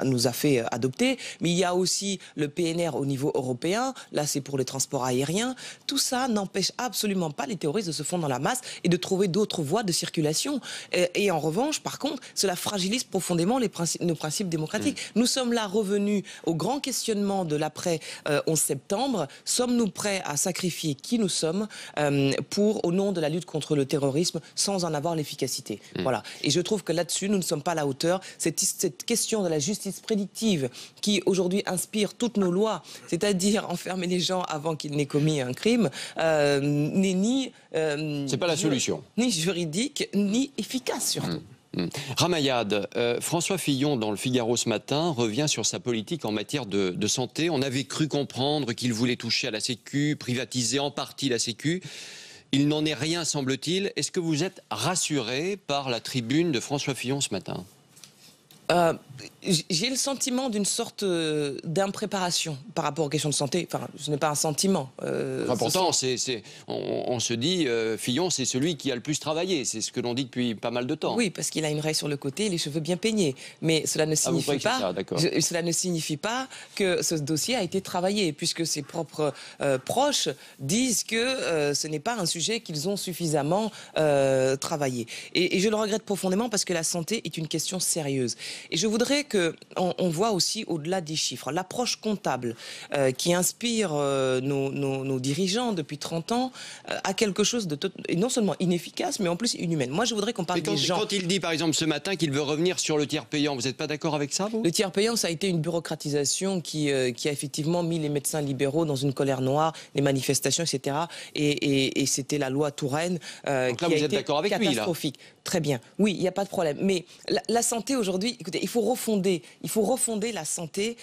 nous a fait adopter. Mais il y a aussi le PNR au niveau européen. Là, c'est pour les transports aériens. Tout ça n'empêche absolument pas les terroristes de se fondre dans la masse et de trouver d'autres voies de circulation. Et en revanche, par contre, cela fragilise profondément nos principes démocratiques. Nous sommes là revenus au grand questionnement de l'après 11 septembre. Sommes-nous prêts à sacrifier qui nous sommes au nom de la lutte contre le terrorisme sans en avoir l'efficacité? Voilà. Et je trouve que là-dessus, nous ne sommes pas à la hauteur. Cette question de la justice prédictive qui aujourd'hui inspire toutes nos lois, c'est-à-dire enfermer les gens avant qu'ils n'aient commis un crime, n'est c'est pas la solution. Ni juridique, ni efficace surtout. Ramayad, François Fillon, dans le Figaro ce matin, revient sur sa politique en matière de santé. On avait cru comprendre qu'il voulait toucher à la Sécu, privatiser en partie la Sécu. Il n'en est rien, semble-t-il. Est-ce que vous êtes rassuré par la tribune de François Fillon ce matin ? J'ai le sentiment d'une sorte d'impréparation par rapport aux questions de santé. Enfin, ce n'est pas un sentiment. Pourtant, on se dit, Fillon, c'est celui qui a le plus travaillé. C'est ce que l'on dit depuis pas mal de temps. Oui, parce qu'il a une raie sur le côté et les cheveux bien peignés. Mais cela ne signifie cela ne signifie pas que ce dossier a été travaillé, puisque ses propres proches disent que ce n'est pas un sujet qu'ils ont suffisamment travaillé. Et je le regrette profondément parce que la santé est une question sérieuse. Et je voudrais qu'on voit aussi au-delà des chiffres. L'approche comptable qui inspire nos dirigeants depuis 30 ans a quelque chose de non seulement inefficace, mais en plus inhumaine. Moi, je voudrais qu'on parle des gens. Quand il dit, par exemple, ce matin qu'il veut revenir sur le tiers payant, vous n'êtes pas d'accord avec ça, vous ? Le tiers payant, ça a été une bureaucratisation qui a effectivement mis les médecins libéraux dans une colère noire, les manifestations, etc. Et c'était la loi Touraine donc là, vous êtes d'accord avec lui, là ? Très bien. Oui, il n'y a pas de problème. Mais la santé aujourd'hui, écoutez, il faut refonder la santé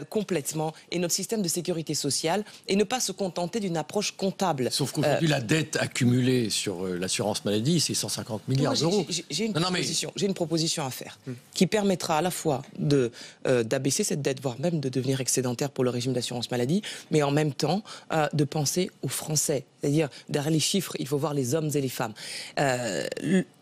complètement et notre système de sécurité sociale et ne pas se contenter d'une approche comptable. Sauf qu'aujourd'hui, la dette accumulée sur l'assurance maladie, c'est 150 milliards d'euros. J'ai une proposition à faire qui permettra à la fois d'abaisser cette dette, voire même de devenir excédentaire pour le régime d'assurance maladie, mais en même temps de penser aux Français. C'est-à-dire, derrière les chiffres, il faut voir les hommes et les femmes.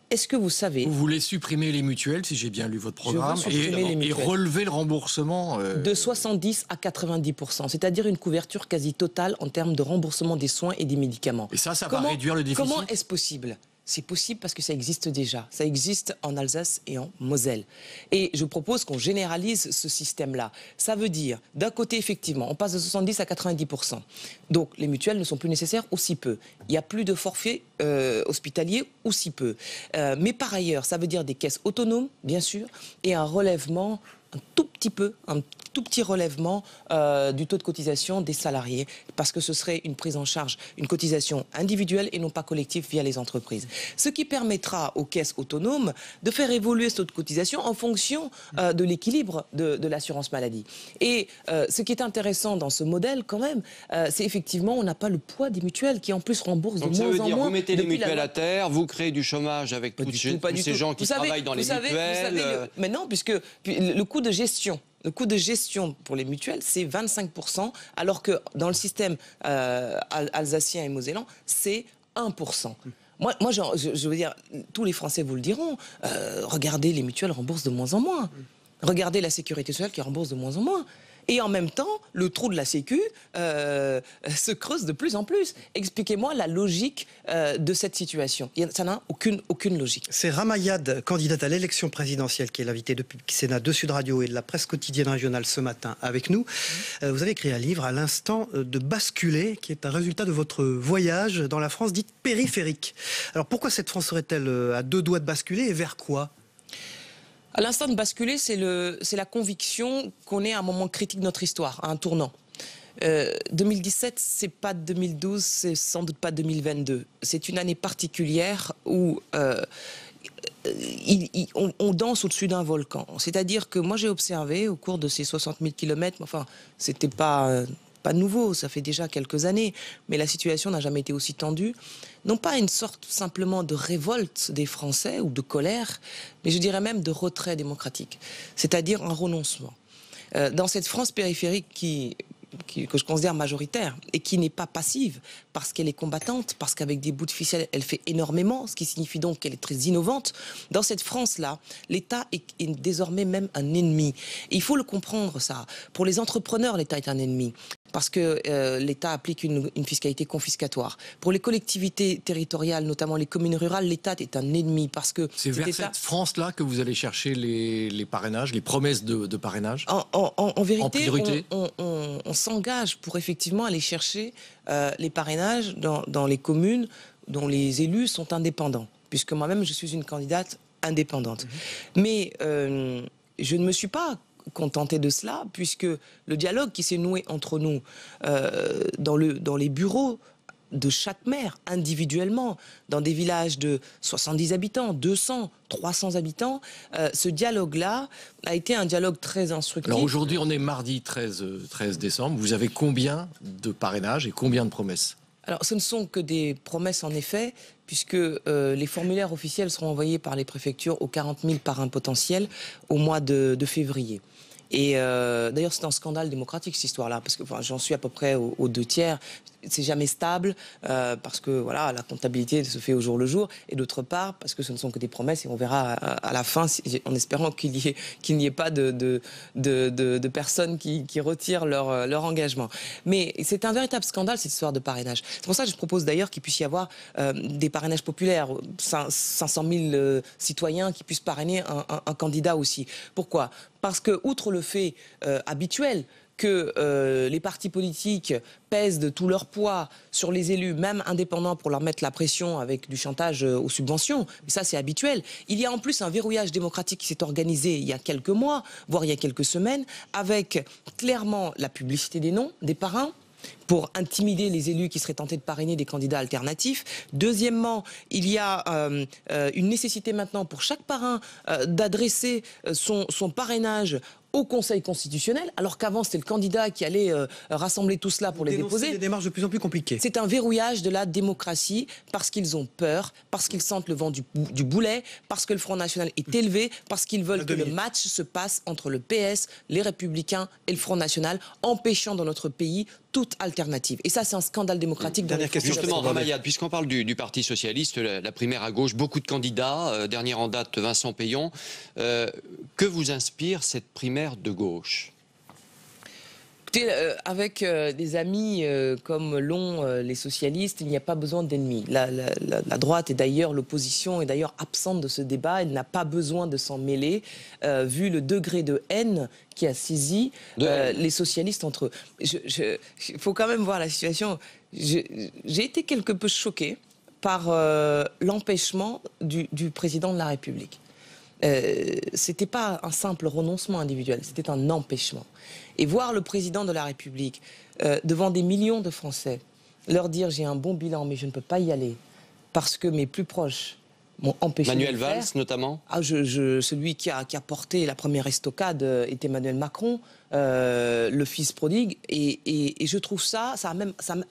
Est-ce que vous savez... Vous voulez supprimer les mutuelles, si j'ai bien lu votre programme, et relever le remboursement de 70 à 90%, c'est-à-dire une couverture quasi totale en termes de remboursement des soins et des médicaments. Et ça va réduire le déficit ? Comment est-ce possible ? C'est possible parce que ça existe déjà. Ça existe en Alsace et en Moselle. Et je propose qu'on généralise ce système-là. Ça veut dire, d'un côté, effectivement, on passe de 70 à 90%. Donc, les mutuelles ne sont plus nécessaires aussi peu. Il n'y a plus de forfait hospitalier aussi peu. Mais par ailleurs, ça veut dire des caisses autonomes, bien sûr, et un relèvement un tout petit relèvement du taux de cotisation des salariés, parce que ce serait une prise en charge, une cotisation individuelle et non pas collective via les entreprises. Ce qui permettra aux caisses autonomes de faire évoluer ce taux de cotisation en fonction de l'équilibre de l'assurance maladie. Et ce qui est intéressant dans ce modèle, quand même, c'est effectivement, on n'a pas le poids des mutuelles qui en plus remboursent de moins en moins. Donc ça veut dire, vous mettez les mutuelles à terre, vous créez du chômage avec tous ces gens qui travaillent dans les mutuelles. Mais non, puisque le coût de gestion. Le coût de gestion pour les mutuelles, c'est 25%, alors que dans le système alsacien et mosellan, c'est 1%. Moi je veux dire, tous les Français vous le diront, regardez, les mutuelles remboursent de moins en moins. Regardez la sécurité sociale qui rembourse de moins en moins. Et en même temps, le trou de la Sécu se creuse de plus en plus. Expliquez-moi la logique de cette situation. Ça n'a aucune logique. C'est Ramayad, candidate à l'élection présidentielle, qui est l'invité de Public Sénat de Sud Radio et de la presse quotidienne régionale ce matin avec nous. Vous avez écrit un livre, À l'instant de basculer, qui est un résultat de votre voyage dans la France dite périphérique. Alors pourquoi cette France serait-elle à deux doigts de basculer et vers quoi ? À l'instant de basculer, c'est la conviction qu'on est à un moment critique de notre histoire, à un tournant. 2017, c'est pas 2012, c'est sans doute pas 2022. C'est une année particulière où on danse au-dessus d'un volcan. C'est-à-dire que moi j'ai observé au cours de ces 60 000 kilomètres, enfin c'était pas nouveau, ça fait déjà quelques années, mais la situation n'a jamais été aussi tendue. Non pas une sorte simplement de révolte des Français ou de colère, mais je dirais même de retrait démocratique, c'est-à-dire un renoncement. Dans cette France périphérique que je considère majoritaire et qui n'est pas passive parce qu'elle est combattante, parce qu'avec des bouts de ficelle elle fait énormément, ce qui signifie donc qu'elle est très innovante. Dans cette France-là, l'État est désormais même un ennemi. Et il faut le comprendre, ça. Pour les entrepreneurs, l'État est un ennemi. Parce que l'État applique une fiscalité confiscatoire. Pour les collectivités territoriales, notamment les communes rurales, l'État est un ennemi. Parce que c'est vers cette France-là que vous allez chercher les parrainages, les promesses de parrainage en vérité, en priorité. On s'engage pour effectivement aller chercher les parrainages dans les communes dont les élus sont indépendants. Puisque moi-même, je suis une candidate indépendante. Mais je ne me suis pas contenté de cela, puisque le dialogue qui s'est noué entre nous dans les bureaux de chaque maire, individuellement, dans des villages de 70 habitants, 200, 300 habitants. Ce dialogue-là a été un dialogue très instructif. Alors aujourd'hui, on est mardi 13 décembre. Vous avez combien de parrainages et combien de promesses ? Alors, ce ne sont que des promesses, en effet, puisque les formulaires officiels seront envoyés par les préfectures aux 40 000 parrains potentiels au mois de février. Et d'ailleurs, c'est un scandale démocratique, cette histoire-là, parce que j'en suis à peu près aux 2/3. C'est jamais stable, parce que voilà, la comptabilité se fait au jour le jour, et d'autre part, parce que ce ne sont que des promesses, et on verra à la fin, en espérant qu'il n'y ait pas de personnes qui retirent leur engagement. Mais c'est un véritable scandale, cette histoire de parrainage. C'est pour ça que je propose d'ailleurs qu'il puisse y avoir des parrainages populaires, 500 000 citoyens qui puissent parrainer un candidat aussi. Pourquoi ? Parce que, outre le fait habituel que les partis politiques pèsent de tout leur poids sur les élus, même indépendants, pour leur mettre la pression avec du chantage aux subventions, mais ça c'est habituel. Il y a en plus un verrouillage démocratique qui s'est organisé il y a quelques mois, voire il y a quelques semaines, avec clairement la publicité des noms des parrains, pour intimider les élus qui seraient tentés de parrainer des candidats alternatifs. Deuxièmement, il y a une nécessité maintenant pour chaque parrain d'adresser son parrainage au Conseil constitutionnel, alors qu'avant c'était le candidat qui allait rassembler tout cela pour les déposer. Des démarches de plus en plus compliquées. C'est un verrouillage de la démocratie parce qu'ils ont peur, parce qu'ils sentent le vent du boulet, parce que le Front National est élevé, parce qu'ils veulent que le match se passe entre le PS, les Républicains et le Front National, empêchant dans notre pays toute alternative. Et ça, c'est un scandale démocratique. Dernière question. Justement, Ramayad, puisqu'on parle du Parti Socialiste, la primaire à gauche, beaucoup de candidats, dernier en date, Vincent Peillon. Que vous inspire cette primaire de gauche ? Écoutez, avec des amis comme l'ont les socialistes, il n'y a pas besoin d'ennemis. La droite et d'ailleurs l'opposition est d'ailleurs absente de ce débat. Elle n'a pas besoin de s'en mêler, vu le degré de haine qui a saisi les socialistes entre eux. Il faut quand même voir la situation. J'ai été quelque peu choqué par l'empêchement du président de la République. C'était pas un simple renoncement individuel, c'était un empêchement. Et voir le président de la République devant des millions de Français leur dire j'ai un bon bilan mais je ne peux pas y aller parce que mes plus proches m'ont empêché de le faire. Manuel Valls notamment. Celui qui a porté la première estocade est Emmanuel Macron, le fils prodigue, et je trouve ça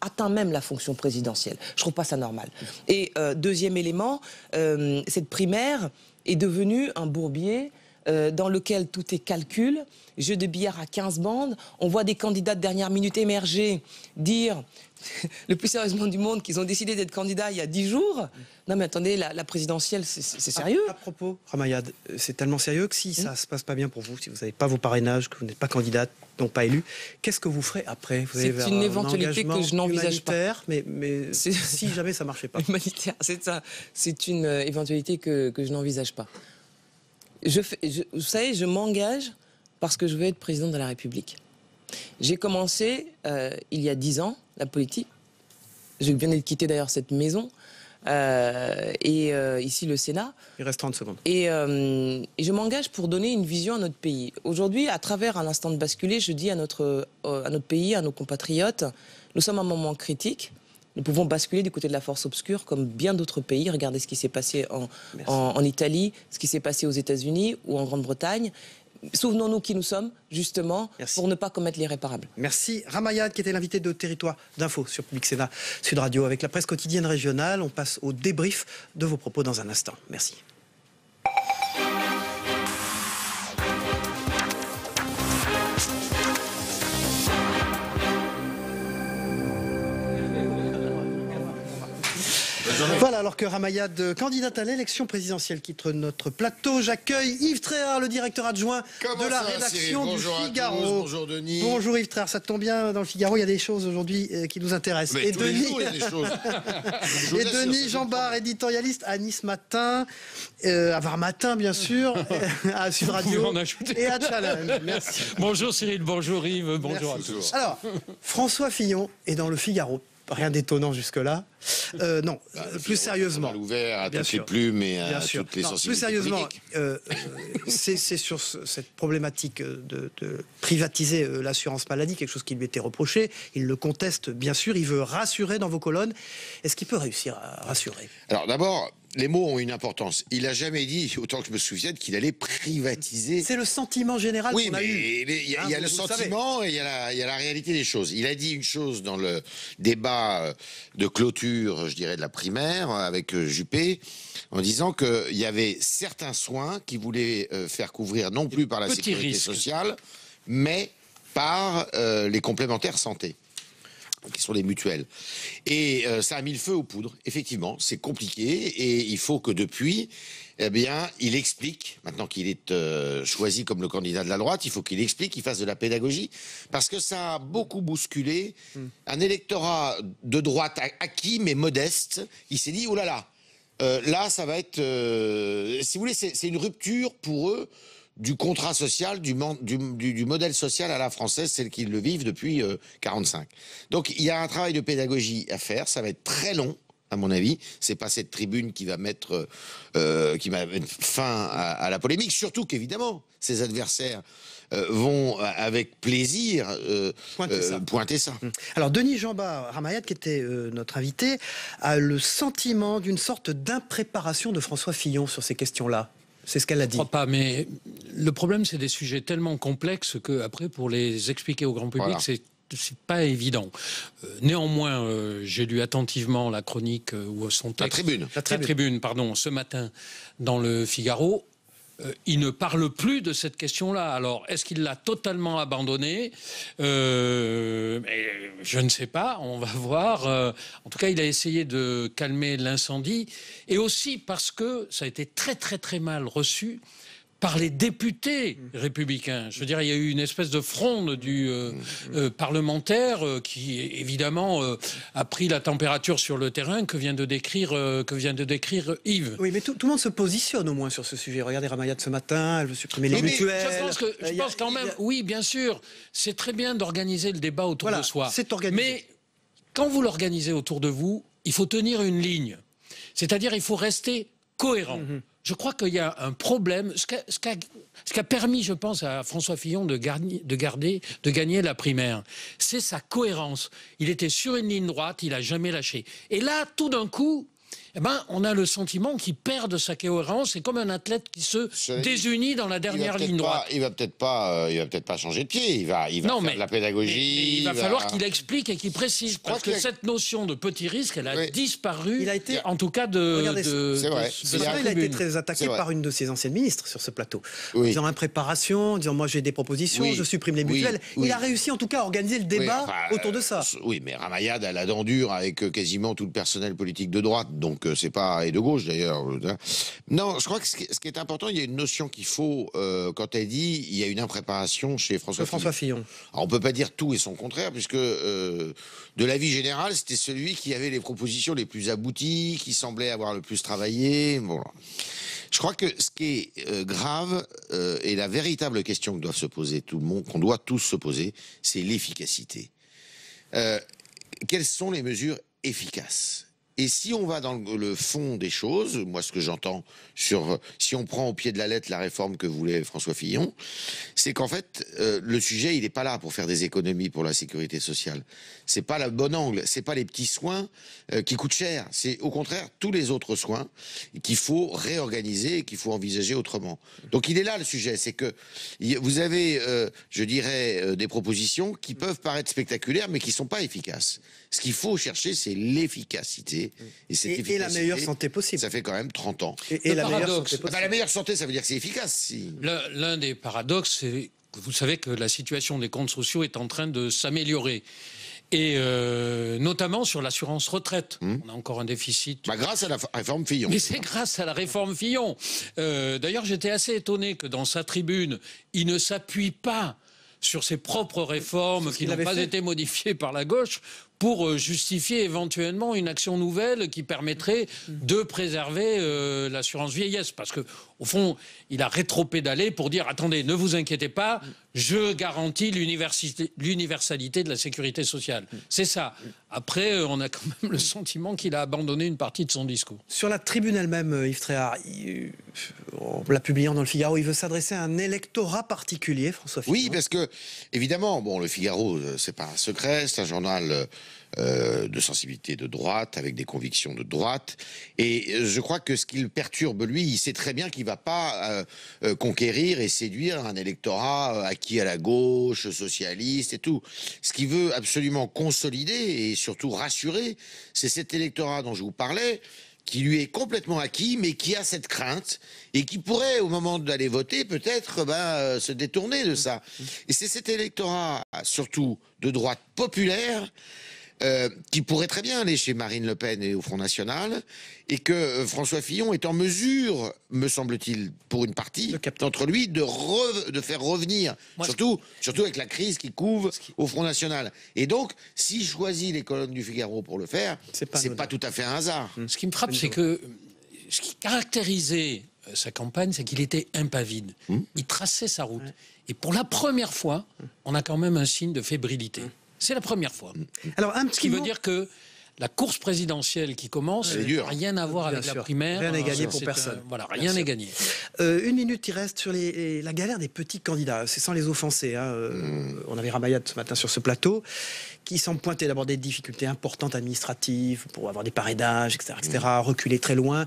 atteint même la fonction présidentielle. Je trouve pas ça normal. Et deuxième élément, cette primaire est devenu un bourbier dans lequel tout est calcul, jeu de billard à 15 bandes. On voit des candidats de dernière minute émerger, dire le plus sérieusement du monde qu'ils ont décidé d'être candidats il y a 10 jours. Non mais attendez, la présidentielle, c'est sérieux. À propos, Ramayad, c'est tellement sérieux que si ça se passe pas bien pour vous, si vous n'avez pas vos parrainages, que vous n'êtes pas candidate, donc pas élu, qu'est-ce que vous ferez après? C'est une éventualité que je n'envisage pas. Mais si jamais ça marchait pas. Humanitaire, c'est ça. C'est une éventualité que je n'envisage pas. Vous savez, je m'engage parce que je veux être président de la République. J'ai commencé il y a 10 ans la politique. Je viens de quitter d'ailleurs cette maison et ici le Sénat. Il reste 30 secondes. Et je m'engage pour donner une vision à notre pays. Aujourd'hui, à travers un instant de basculer, je dis à notre pays, à nos compatriotes, nous sommes à un moment critique. Nous pouvons basculer du côté de la force obscure comme bien d'autres pays. Regardez ce qui s'est passé en Italie, ce qui s'est passé aux États-Unis ou en Grande-Bretagne. Souvenons-nous qui nous sommes, justement, pour ne pas commettre l'irréparable. Merci. Ramayad, qui était l'invité de Territoire d'Info sur Public Sénat Sud Radio. Avec la presse quotidienne régionale, on passe au débrief de vos propos dans un instant. Merci. Voilà, alors que Ramayad, candidate à l'élection présidentielle, quitte notre plateau, j'accueille Yves Tréhard, le directeur adjoint de la rédaction du Figaro. Tous, bonjour Denis. Bonjour Yves Tréhard, ça tombe bien, dans le Figaro, il y a des choses aujourd'hui qui nous intéressent. Mais et Denis, jours, il y a des choses. Et Denis Jambard, éditorialiste à Nice Matin, à Var Matin bien sûr, à Sud Radio et à Challenge. Merci. Bonjour Cyril, bonjour Yves, bonjour à tous. Alors, François Fillon est dans le Figaro. Rien d'étonnant jusque-là. Non, plus sérieusement. Ouvert à Bien toutes sûr. les plumes et Bien à sûr. toutes les Non, sensibilités plus sérieusement, politiques. c'est sur cette problématique de privatiser l'assurance maladie, quelque chose qui lui était reproché. Il le conteste, bien sûr. Il veut rassurer dans vos colonnes. Est-ce qu'il peut réussir à rassurer? Alors d'abord, les mots ont une importance. Il n'a jamais dit, autant que je me souvienne, qu'il allait privatiser. C'est le sentiment général qu'on a eu. Oui, mais il y a le sentiment et il y a la réalité des choses. Il a dit une chose dans le débat de clôture, je dirais, de la primaire avec Juppé, en disant qu'il y avait certains soins qui voulaient faire couvrir non plus par la sécurité sociale, mais par les complémentaires santé, qui sont les mutuelles. Et ça a mis le feu aux poudres. Effectivement, c'est compliqué et il faut que depuis, eh bien, il explique, maintenant qu'il est choisi comme le candidat de la droite, il faut qu'il explique, qu'il fasse de la pédagogie, parce que ça a beaucoup bousculé un électorat de droite acquis, mais modeste. Il s'est dit, oh là là, là, ça va être... si vous voulez, c'est une rupture pour eux du contrat social, du modèle social à la française, celle qu'ils le vivent depuis 45. Donc il y a un travail de pédagogie à faire, ça va être très long, à mon avis. C'est pas cette tribune qui va mettre fin à la polémique, surtout qu'évidemment, ses adversaires vont avec plaisir pointer ça. Alors Denis Jambard, Ramayad, qui était notre invité, a le sentiment d'une sorte d'impréparation de François Fillon sur ces questions-là. C'est ce qu'elle a dit. Je ne crois pas, mais le problème, c'est des sujets tellement complexes que après, pour les expliquer au grand public, c'est pas évident. Néanmoins, j'ai lu attentivement la chronique ou son texte. La tribune, pardon, ce matin dans le Figaro. Il ne parle plus de cette question-là. Alors, est-ce qu'il l'a totalement abandonné? Je ne sais pas, on va voir. En tout cas, il a essayé de calmer l'incendie. Et aussi parce que ça a été très, très, très mal reçu par les députés républicains. Je veux dire, il y a eu une espèce de fronde du parlementaire qui, évidemment, a pris la température sur le terrain que vient de décrire Yves. Oui, mais tout le monde se positionne au moins sur ce sujet. Regardez Ramayad ce matin, elle veut supprimer les mutuelles. Je pense quand même, oui, bien sûr, c'est très bien d'organiser le débat autour de soi. C'est organisé. Mais quand vous l'organisez autour de vous, il faut tenir une ligne. C'est-à-dire, il faut rester cohérent. Je crois qu'il y a un problème. Ce qui a permis, je pense, à François Fillon de gagner la primaire, c'est sa cohérence. Il était sur une ligne droite, il n'a jamais lâché. Et là, tout d'un coup, eh ben, on a le sentiment qu'il perd de sa cohérence. C'est comme un athlète qui se désunit dans la dernière ligne droite. Il va peut-être pas changer de pied. Il va faire de la pédagogie. Il va falloir qu'il explique et qu'il précise. Parce que cette notion de petit risque, elle a disparu. Il a été, en tout cas, c'est vrai. Il a été très attaqué par une de ses anciennes ministres sur ce plateau. En disant impréparation, en disant moi j'ai des propositions, je supprime les mutuelles. Il a réussi en tout cas à organiser le débat autour de ça. Oui, mais Ramayad a la dent dure avec quasiment tout le personnel politique de droite. Donc c'est pas, et de gauche d'ailleurs. Non, je crois que ce qui est important, il y a une notion qu'il faut, quand elle dit, il y a une impréparation chez François Fillon. Alors, on peut pas dire tout et son contraire, puisque de l'avis général, c'était celui qui avait les propositions les plus abouties, qui semblait avoir le plus travaillé. Bon. Je crois que ce qui est grave, et la véritable question que doivent se poser tout le monde, qu'on doit tous se poser, c'est l'efficacité. Quelles sont les mesures efficaces? Et si on va dans le fond des choses, moi ce que j'entends si on prend au pied de la lettre la réforme que voulait François Fillon, c'est qu'en fait le sujet il n'est pas là pour faire des économies pour la sécurité sociale. C'est pas le bon angle, c'est pas les petits soins qui coûtent cher. C'est au contraire tous les autres soins qu'il faut réorganiser et qu'il faut envisager autrement. Donc il est là le sujet, c'est que vous avez, je dirais, des propositions qui peuvent paraître spectaculaires mais qui sont pas efficaces. Ce qu'il faut chercher, c'est l'efficacité. Et la meilleure santé possible. Ça fait quand même 30 ans. Et la meilleure santé possible. La meilleure santé, ça veut dire que c'est efficace. L'un des paradoxes, c'est que vous savez que la situation des comptes sociaux est en train de s'améliorer. Et notamment sur l'assurance retraite. On a encore un déficit. Grâce à la réforme Fillon. Mais c'est grâce à la réforme Fillon. D'ailleurs, j'étais assez étonné que dans sa tribune, il ne s'appuie pas sur ses propres réformes qui n'ont pas été modifiées par la gauche pour justifier éventuellement une action nouvelle qui permettrait de préserver l'assurance vieillesse. Parce que, au fond, il a rétropédalé pour dire, attendez, ne vous inquiétez pas, je garantis l'universalité de la sécurité sociale. C'est ça. Après, on a quand même le sentiment qu'il a abandonné une partie de son discours. Sur la tribune elle-même, Yves Tréhard, en la publiant dans le Figaro, il veut s'adresser à un électorat particulier, François Fillon. Oui, parce que, évidemment, bon, le Figaro, c'est pas un secret, c'est un journal de sensibilité de droite, avec des convictions de droite. Et je crois que ce qui le perturbe, lui, il sait très bien qu'il ne va pas conquérir et séduire un électorat acquis à la gauche, socialiste et tout. Ce qu'il veut absolument consolider et surtout rassurer, c'est cet électorat dont je vous parlais, qui lui est complètement acquis, mais qui a cette crainte et qui pourrait, au moment d'aller voter, peut-être se détourner de ça. Et c'est cet électorat, surtout de droite populaire, qui pourrait très bien aller chez Marine Le Pen et au Front National, et que François Fillon est en mesure, me semble-t-il, pour une partie d'entre lui, de faire revenir, surtout avec la crise qui couvre au Front National. Et donc, s'il choisit les colonnes du Figaro pour le faire, c'est pas tout à fait un hasard. Ce qui me frappe, c'est que ce qui caractérisait sa campagne, c'est qu'il était impavide. Il traçait sa route. Et pour la première fois, on a quand même un signe de fébrilité. C'est la première fois. Alors, ce qui veut dire que la course présidentielle qui commence n'a rien à voir avec la primaire. Rien n'est gagné pour personne. Voilà, rien n'est gagné. Une minute, il reste sur la galère des petits candidats. C'est sans les offenser. On avait Ramayad ce matin sur ce plateau, qui semble pointer d'abord des difficultés importantes administratives pour avoir des parrainages, etc., reculer très loin.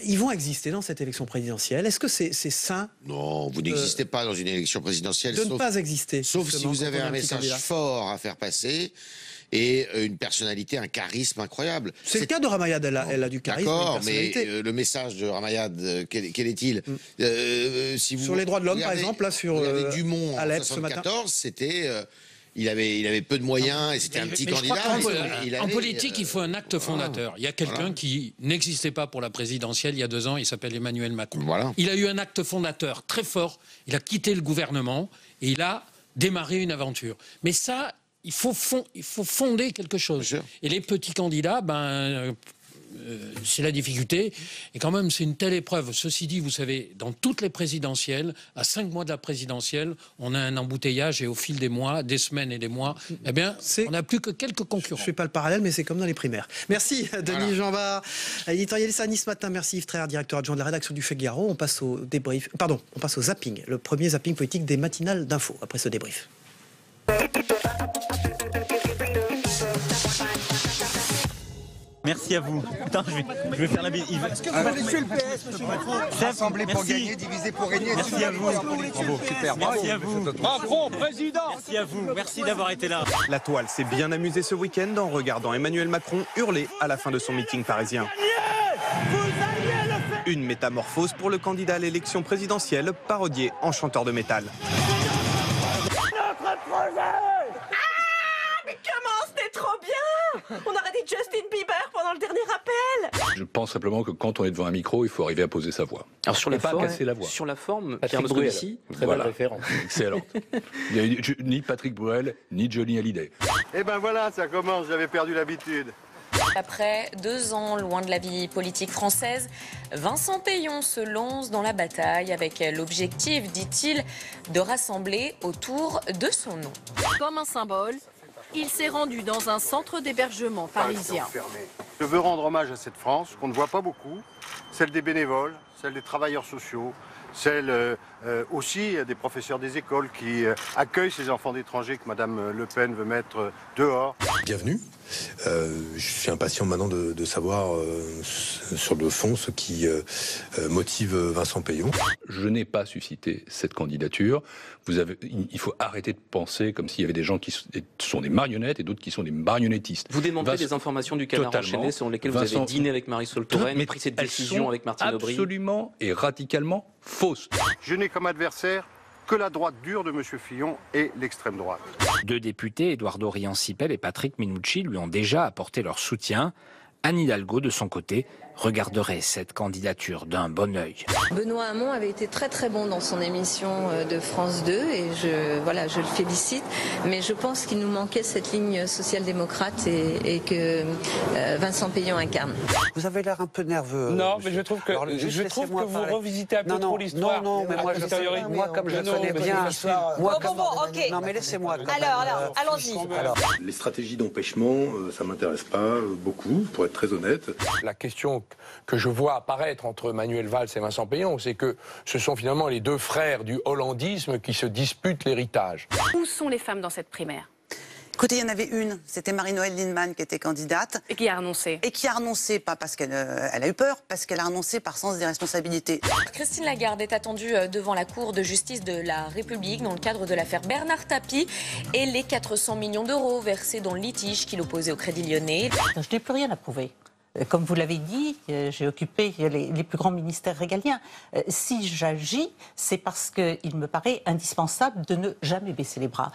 Ils vont exister dans cette élection présidentielle. Est-ce que c'est sain? Non, vous n'existez pas dans une élection présidentielle. De ne pas exister. Sauf si vous avez un message fort à faire passer et une personnalité, un charisme incroyable. C'est le cas de Ramayad, elle a du charisme. D'accord, mais le message de Ramayad, quel est-il si vous, sur les droits de l'homme, par exemple, là, sur Dumont en 1974, c'était... Il avait peu de moyens et c'était un petit candidat. En politique, il faut un acte fondateur. Il y a quelqu'un qui n'existait pas pour la présidentielle il y a 2 ans, il s'appelle Emmanuel Macron. Il a eu un acte fondateur très fort, il a quitté le gouvernement et il a démarré une aventure. Mais ça, il faut fonder quelque chose. Et les petits candidats, c'est la difficulté. Et quand même, c'est une telle épreuve. Ceci dit, vous savez, dans toutes les présidentielles, à 5 mois de la présidentielle, on a un embouteillage et au fil des mois, des semaines et des mois, eh bien, on n'a plus que quelques concurrents. Je ne fais pas le parallèle, mais c'est comme dans les primaires. Merci Denis Jeanvar, éditorialiste à Nice Matin. Merci Yves Tréhard, directeur adjoint de la rédaction du Figaro. On passe au débrief. Pardon, on passe au zapping. Le premier zapping politique des matinales d'info après ce débrief. Merci à vous. Putain, je vais faire la bise. Est-ce que vous avez tué le PS, monsieur Macron? Rassembler pour gagner, diviser pour régner. Merci à vous. Bravo, super. Merci à vous. Macron, président. Merci à vous. Merci d'avoir été là. La toile s'est bien amusée ce week-end en regardant Emmanuel Macron hurler à la fin de son meeting parisien. Une métamorphose pour le candidat à l'élection présidentielle, parodié en chanteur de métal. Notre projet! Mais comment? C'était trop bien! On aurait dit Justin Bieber pendant le dernier appel! Je pense simplement que quand on est devant un micro, il faut arriver à poser sa voix. Alors sur la pas forme, casser la voix. Sur la forme, Patrick Pierre Moscovici, très bonne référence. Excellent. Il n'y a eu ni Patrick Bruel, ni Johnny Hallyday. Eh ben voilà, ça commence, j'avais perdu l'habitude. Après 2 ans loin de la vie politique française, Vincent Peillon se lance dans la bataille avec l'objectif, dit-il, de rassembler autour de son nom. Comme un symbole, il s'est rendu dans un centre d'hébergement parisien. Je veux rendre hommage à cette France qu'on ne voit pas beaucoup, celle des bénévoles, celle des travailleurs sociaux, celle aussi des professeurs des écoles qui accueillent ces enfants d'étrangers que Madame Le Pen veut mettre dehors. Bienvenue. Je suis impatient maintenant de savoir sur le fond ce qui motive Vincent Peillon. Je n'ai pas suscité cette candidature. Il faut arrêter de penser comme s'il y avait des gens qui sont des marionnettes et d'autres qui sont des marionnettistes. Vous démentez des informations du Canard enchaîné selon lesquelles vous avez dîné avec Marisol Touraine, pris cette décision avec Martine Aubry. Absolument et radicalement fausses. Je n'ai comme adversaire que la droite dure de M. Fillon et l'extrême droite. 2 députés, Eduardo Riancipel et Patrick Minucci, lui ont déjà apporté leur soutien. Anne Hidalgo, de son côté, regarderait cette candidature d'un bon œil. Benoît Hamon avait été très très bon dans son émission de France 2 et je le félicite, mais je pense qu'il nous manquait cette ligne social-démocrate et que Vincent Peillon incarne. Vous avez l'air un peu nerveux. Non, mais je trouve que vous revisitez un peu trop l'histoire. Non, mais moi comme je connais bien... ok. Non, mais laissez-moi. Alors, allons-y. Les stratégies d'empêchement, ça m'intéresse pas beaucoup, pour être très honnête. La question que je vois apparaître entre Manuel Valls et Vincent Peillon, c'est que ce sont finalement les deux frères du hollandisme qui se disputent l'héritage. Où sont les femmes dans cette primaire ? Écoutez, il y en avait une, c'était Marie-Noëlle Lienemann qui était candidate. Et qui a renoncé. Et qui a renoncé, pas parce qu'elle a eu peur, parce qu'elle a renoncé par sens des responsabilités. Christine Lagarde est attendue devant la Cour de justice de la République dans le cadre de l'affaire Bernard Tapie et les 400 millions d'euros versés dans le litige qu'il opposait au Crédit Lyonnais. Je n'ai plus rien à prouver. Comme vous l'avez dit, j'ai occupé les plus grands ministères régaliens. Si j'agis, c'est parce qu'il me paraît indispensable de ne jamais baisser les bras.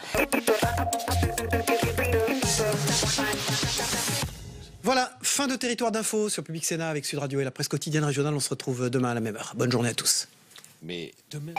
Voilà, fin de Territoire d'Info sur Public Sénat avec Sud Radio et la presse quotidienne régionale. On se retrouve demain à la même heure. Bonne journée à tous. Mais demain...